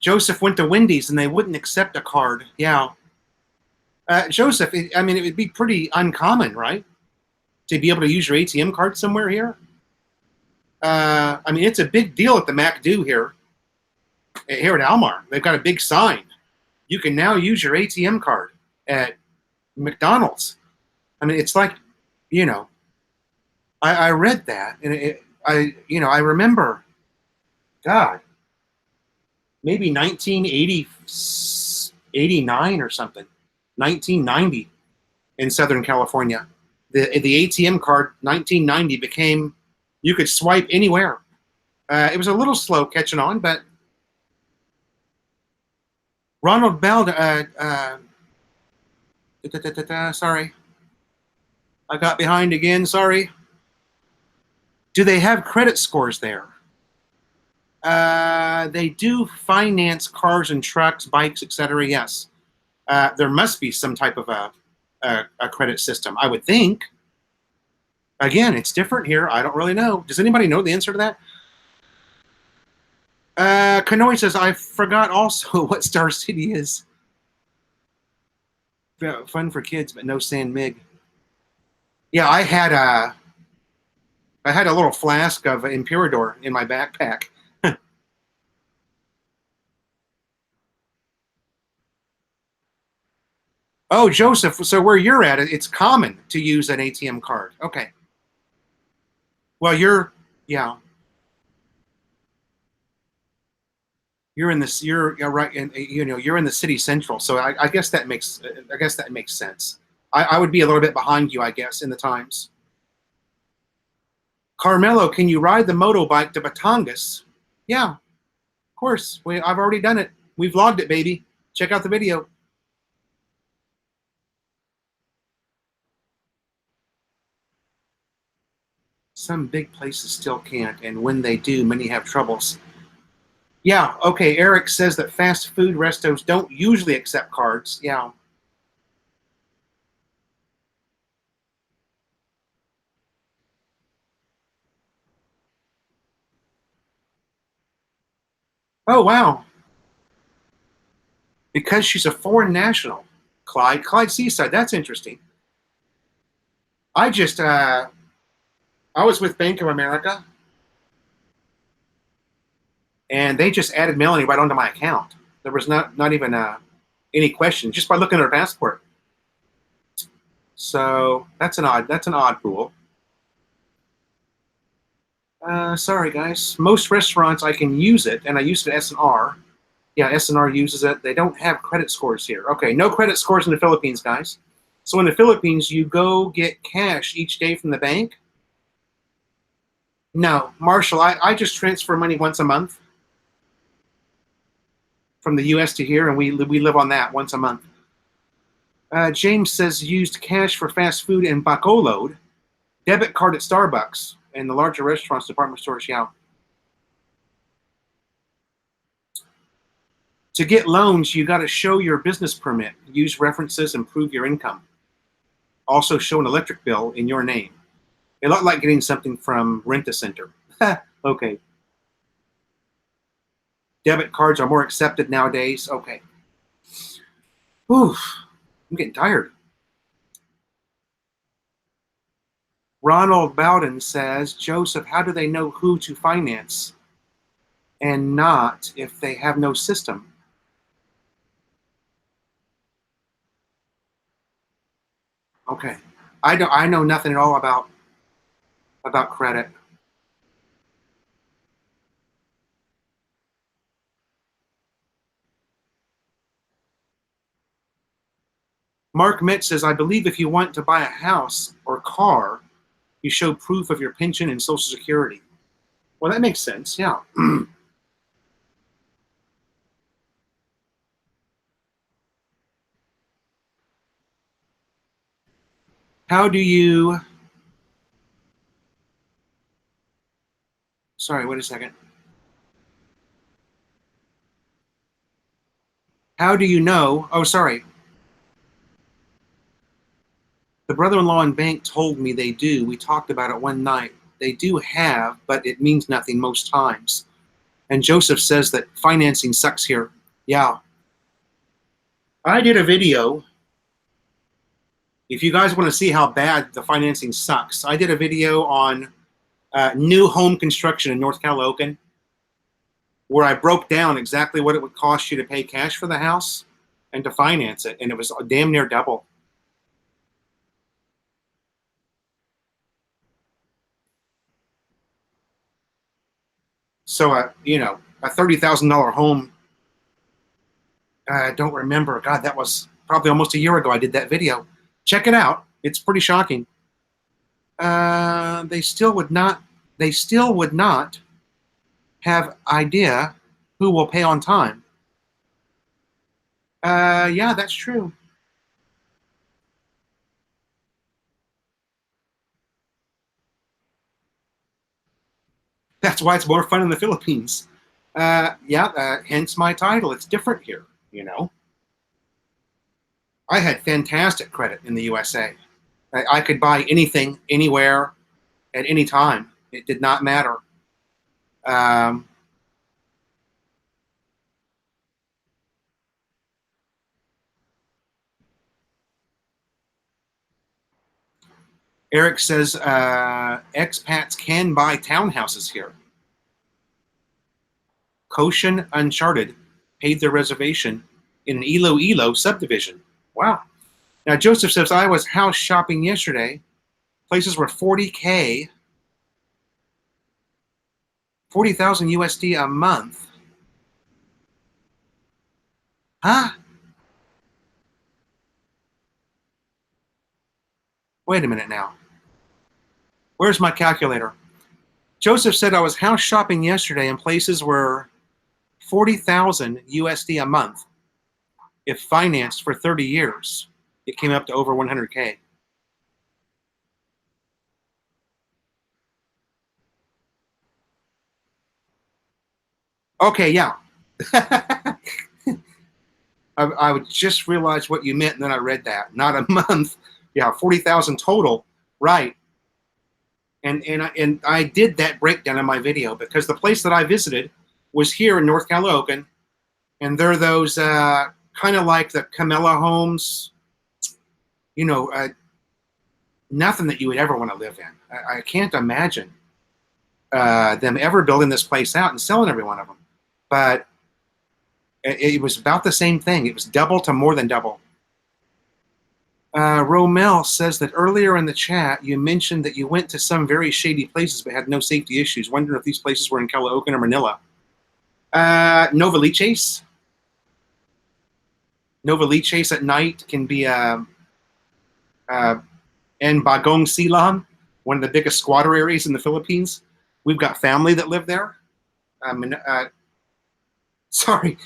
Joseph went to Wendy's and they wouldn't accept a card. Yeah. Joseph, I mean, it would be pretty uncommon, right? To be able to use your ATM card somewhere here. I mean, it's a big deal at the MacDo here at Almar. They've got a big sign. You can now use your ATM card at McDonald's. I mean, it's like, you know, I read that and I remember, God, maybe 1989 or something, 1990 in Southern California. The ATM card, 1990, became, you could swipe anywhere. It was a little slow catching on, but Ronald Bell, sorry, I got behind again, sorry. Do they have credit scores there? They do finance cars and trucks, bikes, etc. Yes. There must be some type of a credit system, I would think. Again, it's different here. I don't really know. Does anybody know the answer to that? Kanoi says, I forgot also what Star City is. Fun for kids, but no San Mig. Yeah, I had a little flask of Imperador in my backpack. Oh, Joseph, so where you're at, it's common to use an ATM card. Okay. Well, yeah, you're in this, you're right, and you're in the city central. So I guess that makes sense. I would be a little bit behind you, I guess, in the times. Carmelo, can you ride the Motobike to Batangas? Yeah, of course. I've already done it. We vlogged it, baby. Check out the video. Some big places still can't, and when they do, many have troubles. Yeah, okay. Eric says that fast food restos don't usually accept cards. Yeah. Oh, wow. Because she's a foreign national. Clyde Seaside. That's interesting. I just, I was with Bank of America, and they just added Melanie right onto my account. There was not even any question, just by looking at her passport. So that's an odd rule. Sorry, guys. Most restaurants, I can use it, and I use it at S&R. Yeah, S&R uses it. They don't have credit scores here. Okay, no credit scores in the Philippines, guys. So in the Philippines, you go get cash each day from the bank. No, Marshall, I just transfer money once a month from the U.S. to here, and we live on that once a month. James says used cash for fast food and Bacolod, debit card at Starbucks, and the larger restaurants, department stores, yeah. To get loans, you got to show your business permit, use references, and prove your income. Also show an electric bill in your name. A lot like getting something from Rent-A-Center. Okay. Debit cards are more accepted nowadays. Okay. Oof, I'm getting tired. Ronald Bowden says, Joseph, how do they know who to finance and not if they have no system? Okay. I know nothing at all about credit. Mark Mitch says, I believe if you want to buy a house or car, you show proof of your pension and Social Security. Well, that makes sense, yeah. How do you... Sorry, wait a second. How do you know... Oh, sorry. The brother-in-law and bank told me they do. We talked about it one night. They do have, but it means nothing most times. And Joseph says that financing sucks here. Yeah. I did a video. If you guys want to see how bad the financing sucks, I did a video on new home construction in North Caliocin, where I broke down exactly what it would cost you to pay cash for the house and to finance it, and it was damn near double. So, you know, a $30,000 home, I don't remember. God, that was probably almost a year ago I did that video. Check it out. It's pretty shocking. They still would not have idea who will pay on time. Yeah, that's true. That's why it's more fun in the Philippines. Yeah, hence my title. It's different here, you know. I had fantastic credit in the USA. I could buy anything, anywhere, at any time. It did not matter. Um, Eric says expats can buy townhouses here. Cochin Uncharted paid their reservation in an Iloilo subdivision. Wow. Now, Joseph says, I was house shopping yesterday. Places were 40K, 40,000 USD a month. Huh? Wait a minute now. Where's my calculator? Joseph said I was house shopping yesterday and places were 40,000 USD a month. If financed for 30 years, it came up to over 100K. Okay, yeah. I would just realize what you meant, and then I read that. Not a month. Yeah, 40,000 total. Right. And I did that breakdown in my video because the place that I visited was here in North Calaocan, and they're those kind of like the Camella homes, you know, nothing that you would ever want to live in. I can't imagine them ever building this place out and selling every one of them. But it was about the same thing. It was double to more than double. Romel says that earlier in the chat, you mentioned that you went to some very shady places but had no safety issues. Wondering if these places were in Caloocan or Manila. Novaliches. Novaliches at night can be and Bagong Silang, one of the biggest squatter areas in the Philippines. We've got family that live there. Sorry.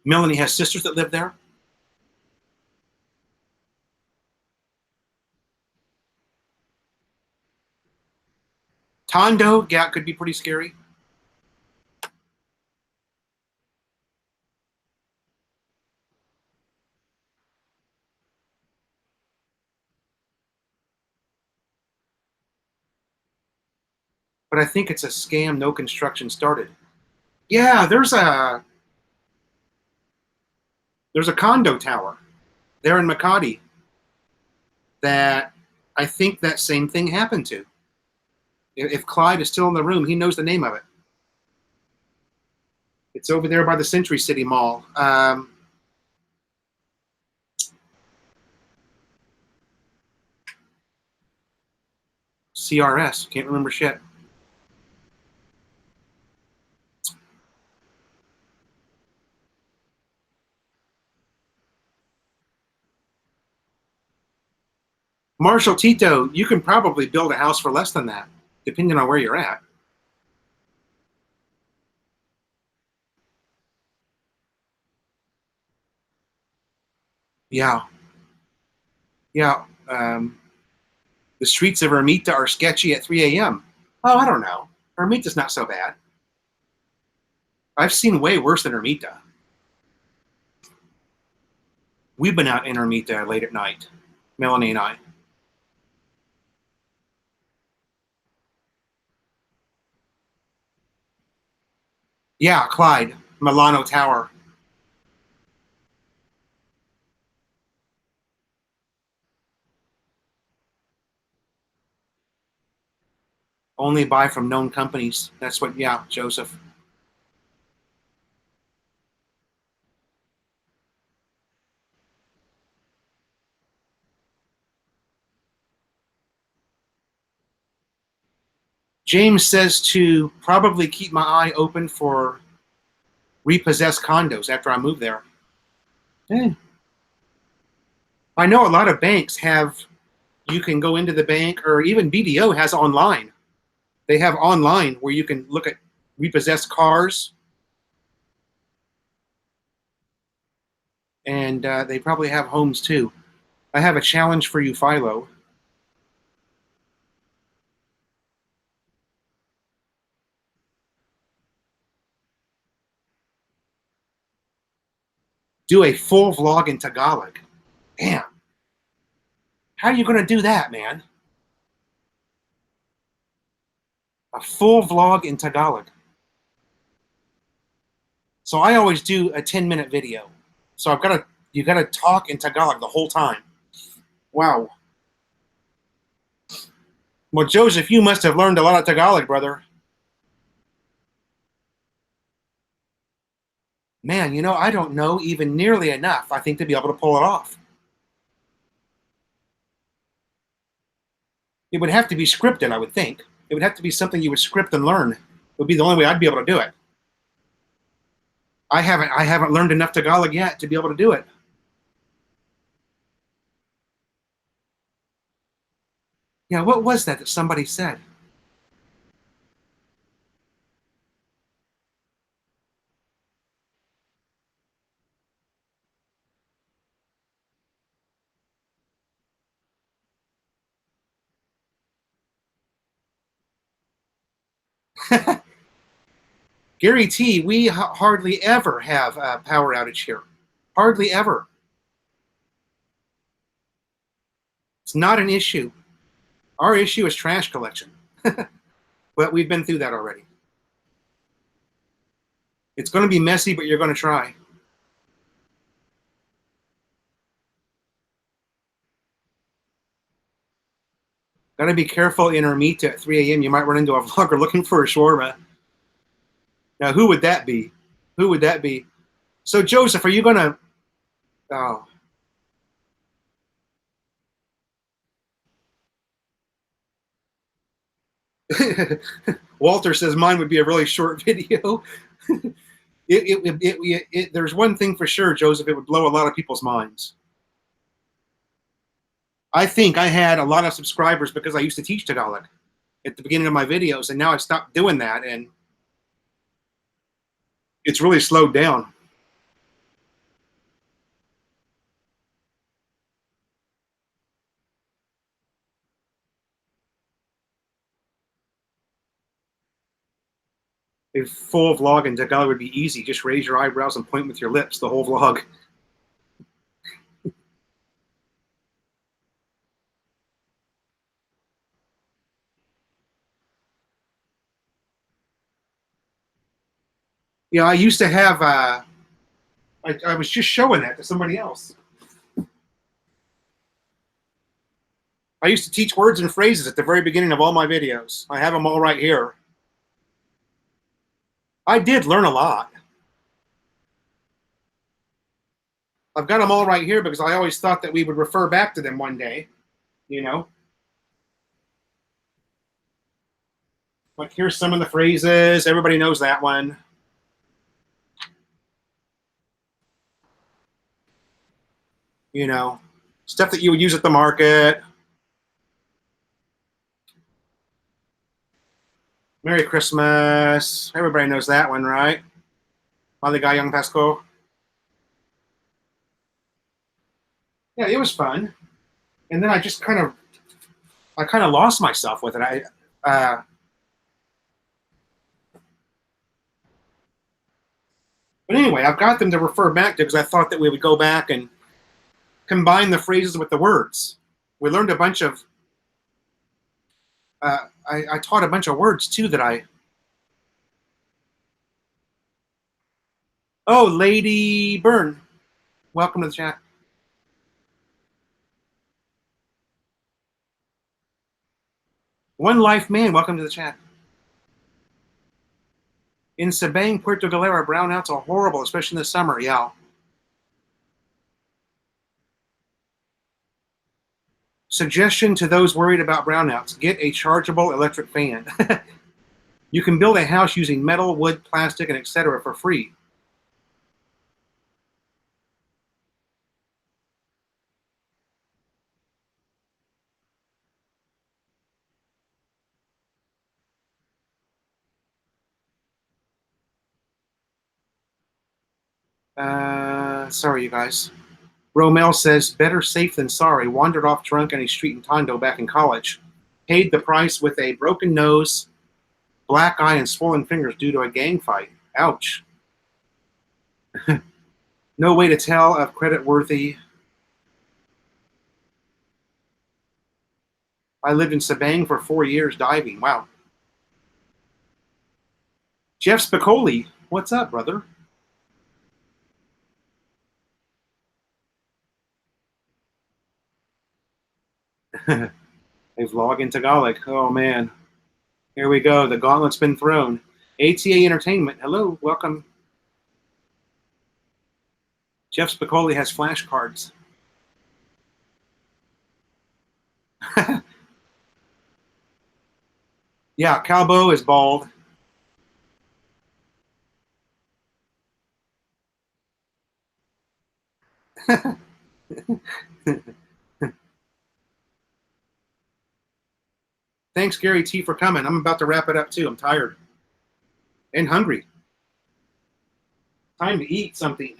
Melanie has sisters that live there. Tondo, yeah, could be pretty scary. But I think it's a scam. No construction started. Yeah, there's a condo tower there in Makati that I think that same thing happened to. If Clyde is still in the room, he knows the name of it. It's over there by the Century City Mall. CRS, can't remember shit. Marshall Tito, you can probably build a house for less than that, depending on where you're at. Yeah. Yeah. The streets of Ermita are sketchy at 3 a.m. Oh, I don't know. Ermita's not so bad. I've seen way worse than Ermita. We've been out in Ermita late at night, Melanie and I. Yeah, Clyde, Milano Tower. Only buy from known companies. That's what, yeah, Joseph. James says to probably keep my eye open for repossessed condos after I move there. Yeah. I know a lot of banks have, you can go into the bank, or even BDO has online. They have online where you can look at repossessed cars. And they probably have homes too. I have a challenge for you, Philo. Do a full vlog in Tagalog. Damn. How are you going to do that, man? A full vlog in Tagalog. So I always do a 10-minute video. So you got to talk in Tagalog the whole time. Wow. Well, Joseph, you must have learned a lot of Tagalog, brother. Man, you know, I don't know even nearly enough, I think, to be able to pull it off. It would have to be scripted, I would think. It would have to be something you would script and learn. It would be the only way I'd be able to do it. I haven't learned enough Tagalog yet to be able to do it. Yeah, what was that somebody said? Gary T, we hardly ever have a power outage here. Hardly ever. It's not an issue. Our issue is trash collection. But we've been through that already. It's going to be messy, but you're going to try. Got to be careful in our meet at 3 a.m. You might run into a vlogger looking for a shawarma. Now, who would that be? Who would that be? So, Joseph, are you going to... Oh. Walter says mine would be a really short video. There's one thing for sure, Joseph. It would blow a lot of people's minds. I think I had a lot of subscribers because I used to teach Tagalog at the beginning of my videos, and now I've stopped doing that, and it's really slowed down. A full vlog in Tagalog would be easy. Just raise your eyebrows and point with your lips the whole vlog. Yeah, I used to have, I was just showing that to somebody else. I used to teach words and phrases at the very beginning of all my videos. I have them all right here. I did learn a lot. I've got them all right here because I always thought that we would refer back to them one day, you know. Like, here's some of the phrases. Everybody knows that one. You know, stuff that you would use at the market. Merry Christmas. Everybody knows that one, right? Maligayang Pasko. Yeah, it was fun. And then I kind of lost myself with it. But anyway, I've got them to refer back to because I thought that we would go back and combine the phrases with the words. We learned a bunch of, I taught a bunch of words too that oh, Lady Byrne, welcome to the chat. One Life Man, welcome to the chat. In Sabang, Puerto Galera, brownouts are horrible, especially in the summer. Yeah. Suggestion to those worried about brownouts: get a chargeable electric fan. You can build a house using metal, wood, plastic, and etc. for free. Sorry, you guys. Romel says, better safe than sorry. Wandered off drunk on a street in Tondo back in college. Paid the price with a broken nose, black eye, and swollen fingers due to a gang fight. Ouch. No way to tell of credit worthy. I lived in Sabang for 4 years diving. Wow. Jeff Spicoli, what's up, brother? A vlog in Tagalog. Oh, man. Here we go. The gauntlet's been thrown. ATA Entertainment. Hello. Welcome. Jeff Spicoli has flashcards. Yeah, Calbo is bald. Thanks, Gary T, for coming. I'm about to wrap it up, too. I'm tired and hungry. Time to eat something.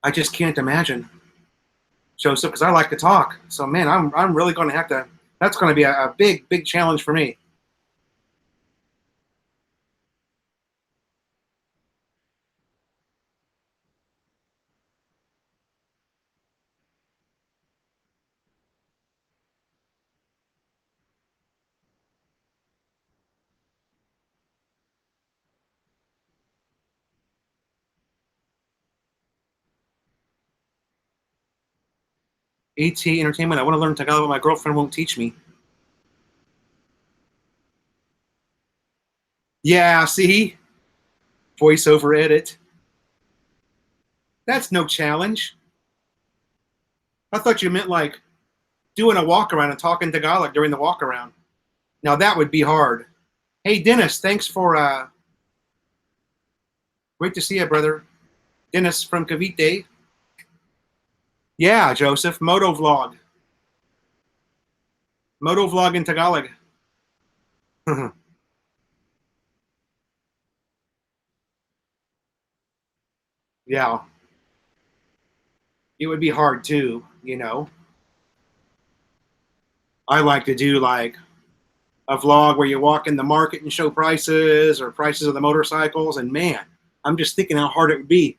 I just can't imagine, Joseph, because I like to talk. So, man, I'm really going to have to. That's going to be a big challenge for me. AT Entertainment. I want to learn Tagalog, but my girlfriend won't teach me. Yeah, see, voiceover edit. That's no challenge. I thought you meant like doing a walk around and talking Tagalog during the walk around. Now that would be hard. Hey, Dennis, thanks for great to see you, brother. Dennis from Cavite. Yeah, Joseph, Motovlog. Motovlog in Tagalog. Yeah, it would be hard too, you know. I like to do like a vlog where you walk in the market and show prices or prices of the motorcycles. And man, I'm just thinking how hard it would be.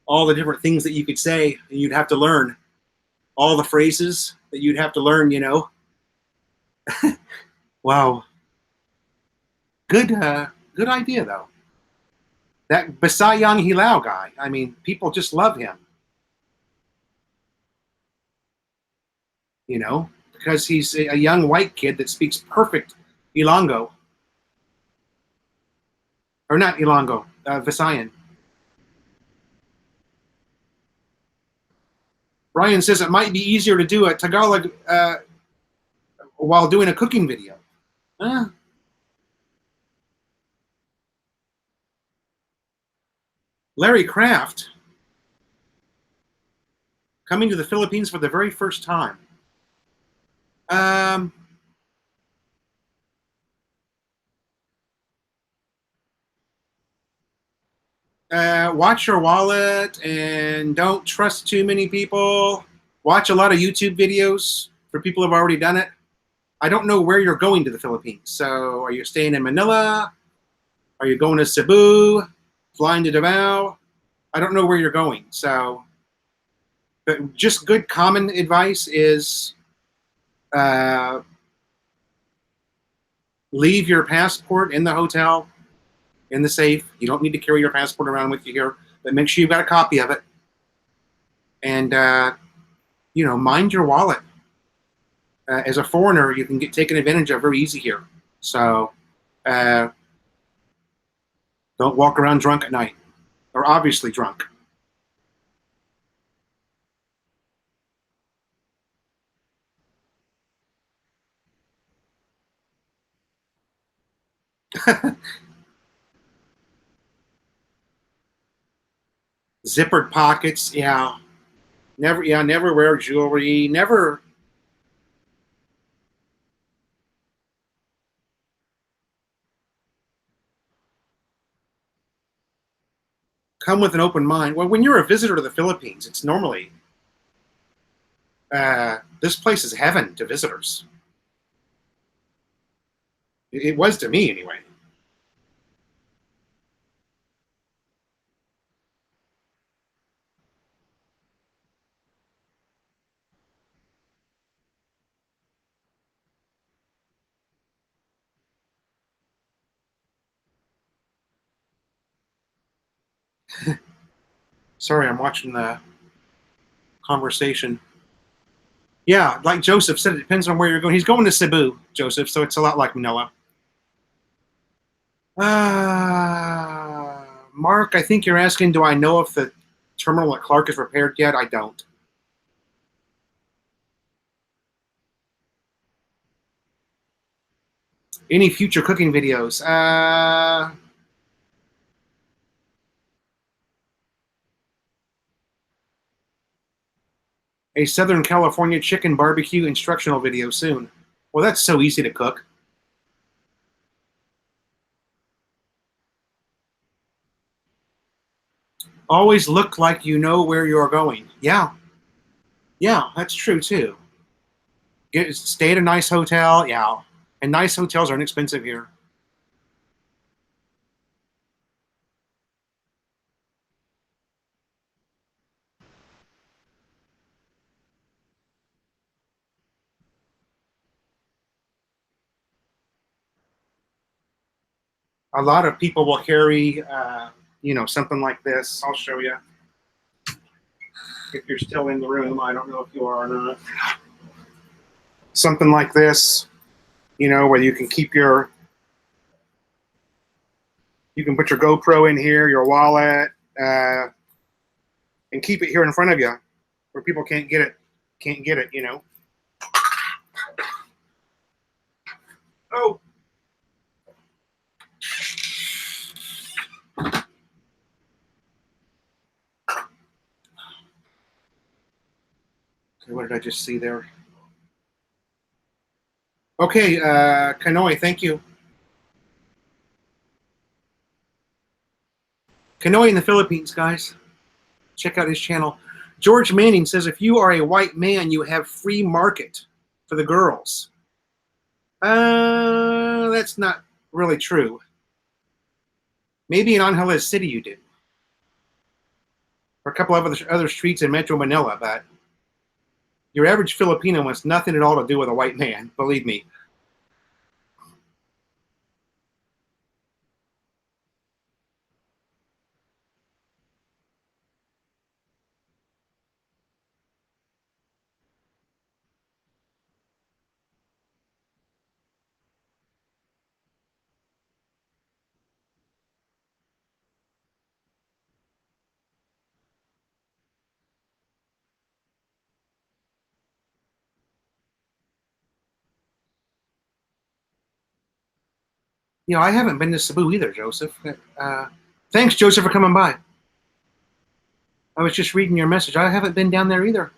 All the different things that you could say and you'd have to learn. All the phrases that you'd have to learn, you know. Wow. Good idea though. That Basayang Hilao guy, I mean, people just love him, you know, because he's a young white kid that speaks perfect Ilonggo. Or not Ilonggo, Visayan. Brian says it might be easier to do a Tagalog while doing a cooking video. Uh, Larry Kraft coming to the Philippines for the very first time. Um, watch your wallet and don't trust too many people. Watch a lot of YouTube videos for people who have already done it. I don't know where you're going to the Philippines. So are you staying in Manila? Are you going to Cebu? Flying to Davao? I don't know where you're going. So, but just good common advice is uh, leave your passport in the hotel, in the safe. You don't need to carry your passport around with you here, but make sure you've got a copy of it. And, you know, mind your wallet. As a foreigner, you can get taken advantage of very easy here. So uh, don't walk around drunk at night, or obviously drunk. Zippered pockets, yeah. Never wear jewelry. Never. Come with an open mind. Well, when you're a visitor to the Philippines, it's normally this place is heaven to visitors. It was to me anyway. Sorry, I'm watching the conversation. Yeah, like Joseph said, it depends on where you're going. He's going to Cebu, Joseph, so it's a lot like Manila. Mark, I think you're asking, do I know if the terminal at Clark is repaired yet? I don't. Any future cooking videos? A Southern California chicken barbecue instructional video soon. Well, that's so easy to cook. Always look like you know where you're going. Yeah. Yeah, that's true too. Stay at a nice hotel. Yeah. And nice hotels are inexpensive here. A lot of people will carry, something like this. I'll show you if you're still in the room. I don't know if you are or not. Something like this, where you can you can put your GoPro in here, your wallet, and keep it here in front of you, where people can't get it. Oh. Okay, what did I just see there? Okay, Kanoi, thank you. Kanoi in the Philippines, guys. Check out his channel. George Manning says, if you are a white man, you have free market for the girls. That's not really true. Maybe in Angeles City you do. Or a couple of other streets in Metro Manila, but your average Filipino wants nothing at all to do with a white man, believe me. I haven't been to Cebu either, Joseph. Thanks, Joseph, for coming by. I was just reading your message. I haven't been down there either.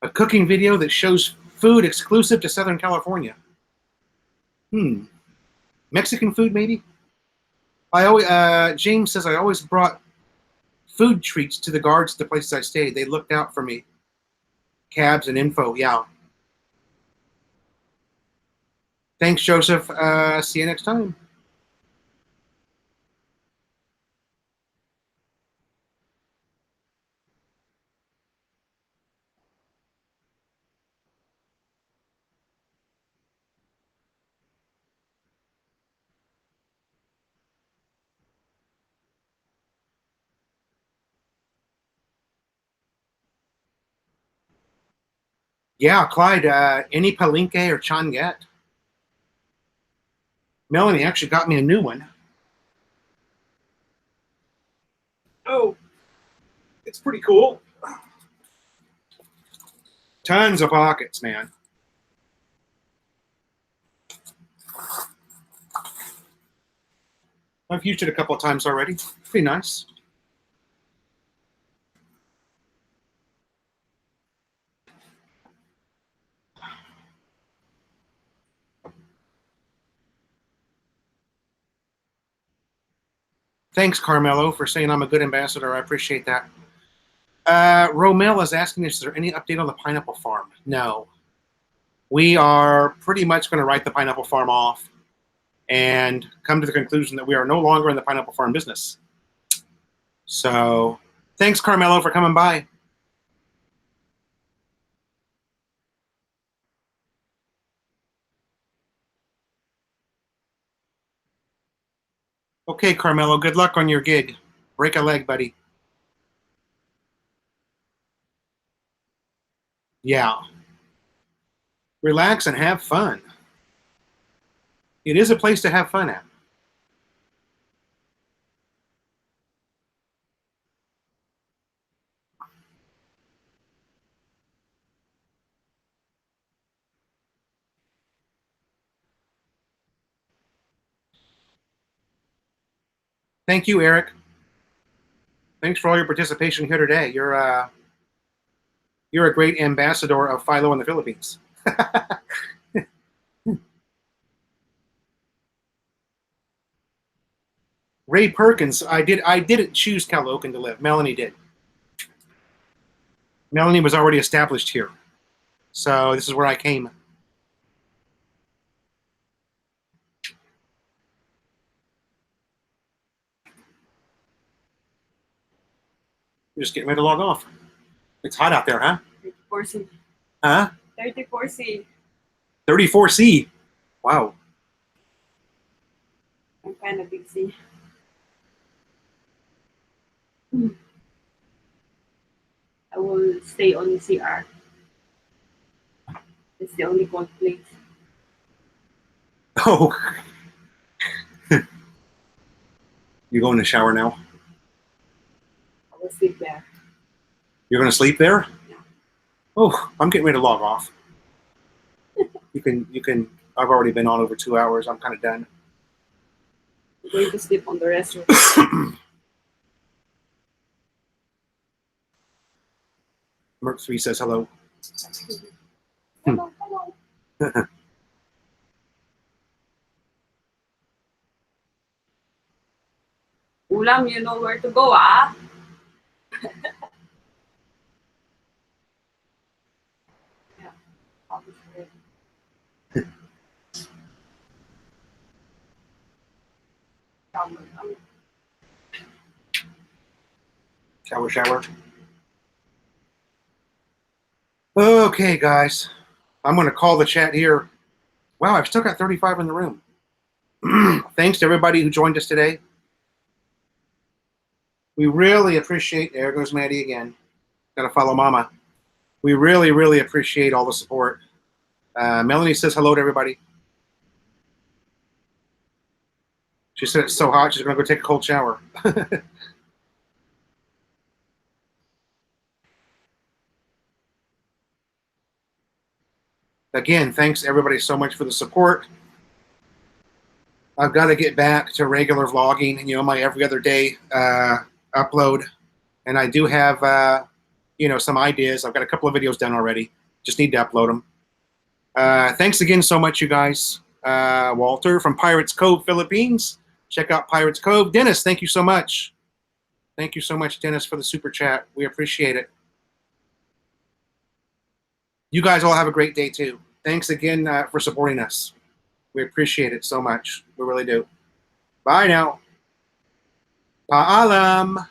A cooking video that shows food exclusive to Southern California. Mexican food, maybe? James says I always brought food treats to the guards at the places I stayed. They looked out for me. Cabs and info, yeah. Thanks, Joseph. See you next time. Yeah, Clyde, any palinque or changet? Melanie actually got me a new one. Oh, it's pretty cool. Tons of pockets, man. I've used it a couple of times already. Pretty nice. Thanks, Carmelo, for saying I'm a good ambassador. I appreciate that. Romel is asking, is there any update on the pineapple farm? No. We are pretty much going to write the pineapple farm off and come to the conclusion that we are no longer in the pineapple farm business. So thanks, Carmelo, for coming by. Okay, Carmelo, good luck on your gig. Break a leg, buddy. Yeah. Relax and have fun. It is a place to have fun at. Thank you, Eric. Thanks for all your participation here today. You're a great ambassador of Philo in the Philippines. Ray Perkins, I didn't choose Caloocan to live. Melanie did. Melanie was already established here. So this is where I came. You're just getting ready to log off. It's hot out there, huh? 34C. Huh? 34C. 34C. Wow. I'm kind of big C. I will stay on the CR. It's the only cold place. Oh. You going to shower now? I will sleep there. You're going to sleep there? Yeah. Oh, I'm getting ready to log off. You can, I've already been on over 2 hours. I'm kind of done. I'm going to sleep on the restroom. Merc3 says hello. Hello, hello. Ulam, you know where to go, ah? Yeah. Shower. Okay, guys. I'm going to call the chat here. Wow, I've still got 35 in the room. Thanks to everybody who joined us today. We really appreciate, there goes Maddie again. Got to follow Mama. We really, really appreciate all the support. Melanie says hello to everybody. She said it's so hot, she's going to go take a cold shower. Again, thanks everybody so much for the support. I've got to get back to regular vlogging, you know, my every other day upload. And I do have, you know, some ideas. I've got a couple of videos done already. Just need to upload them. Thanks again so much, you guys. Walter from Pirates Cove, Philippines. Check out Pirates Cove. Dennis, thank you so much. Thank you so much, Dennis, for the super chat. We appreciate it. You guys all have a great day, too. Thanks again for supporting us. We appreciate it so much. We really do. Bye now. Paalam.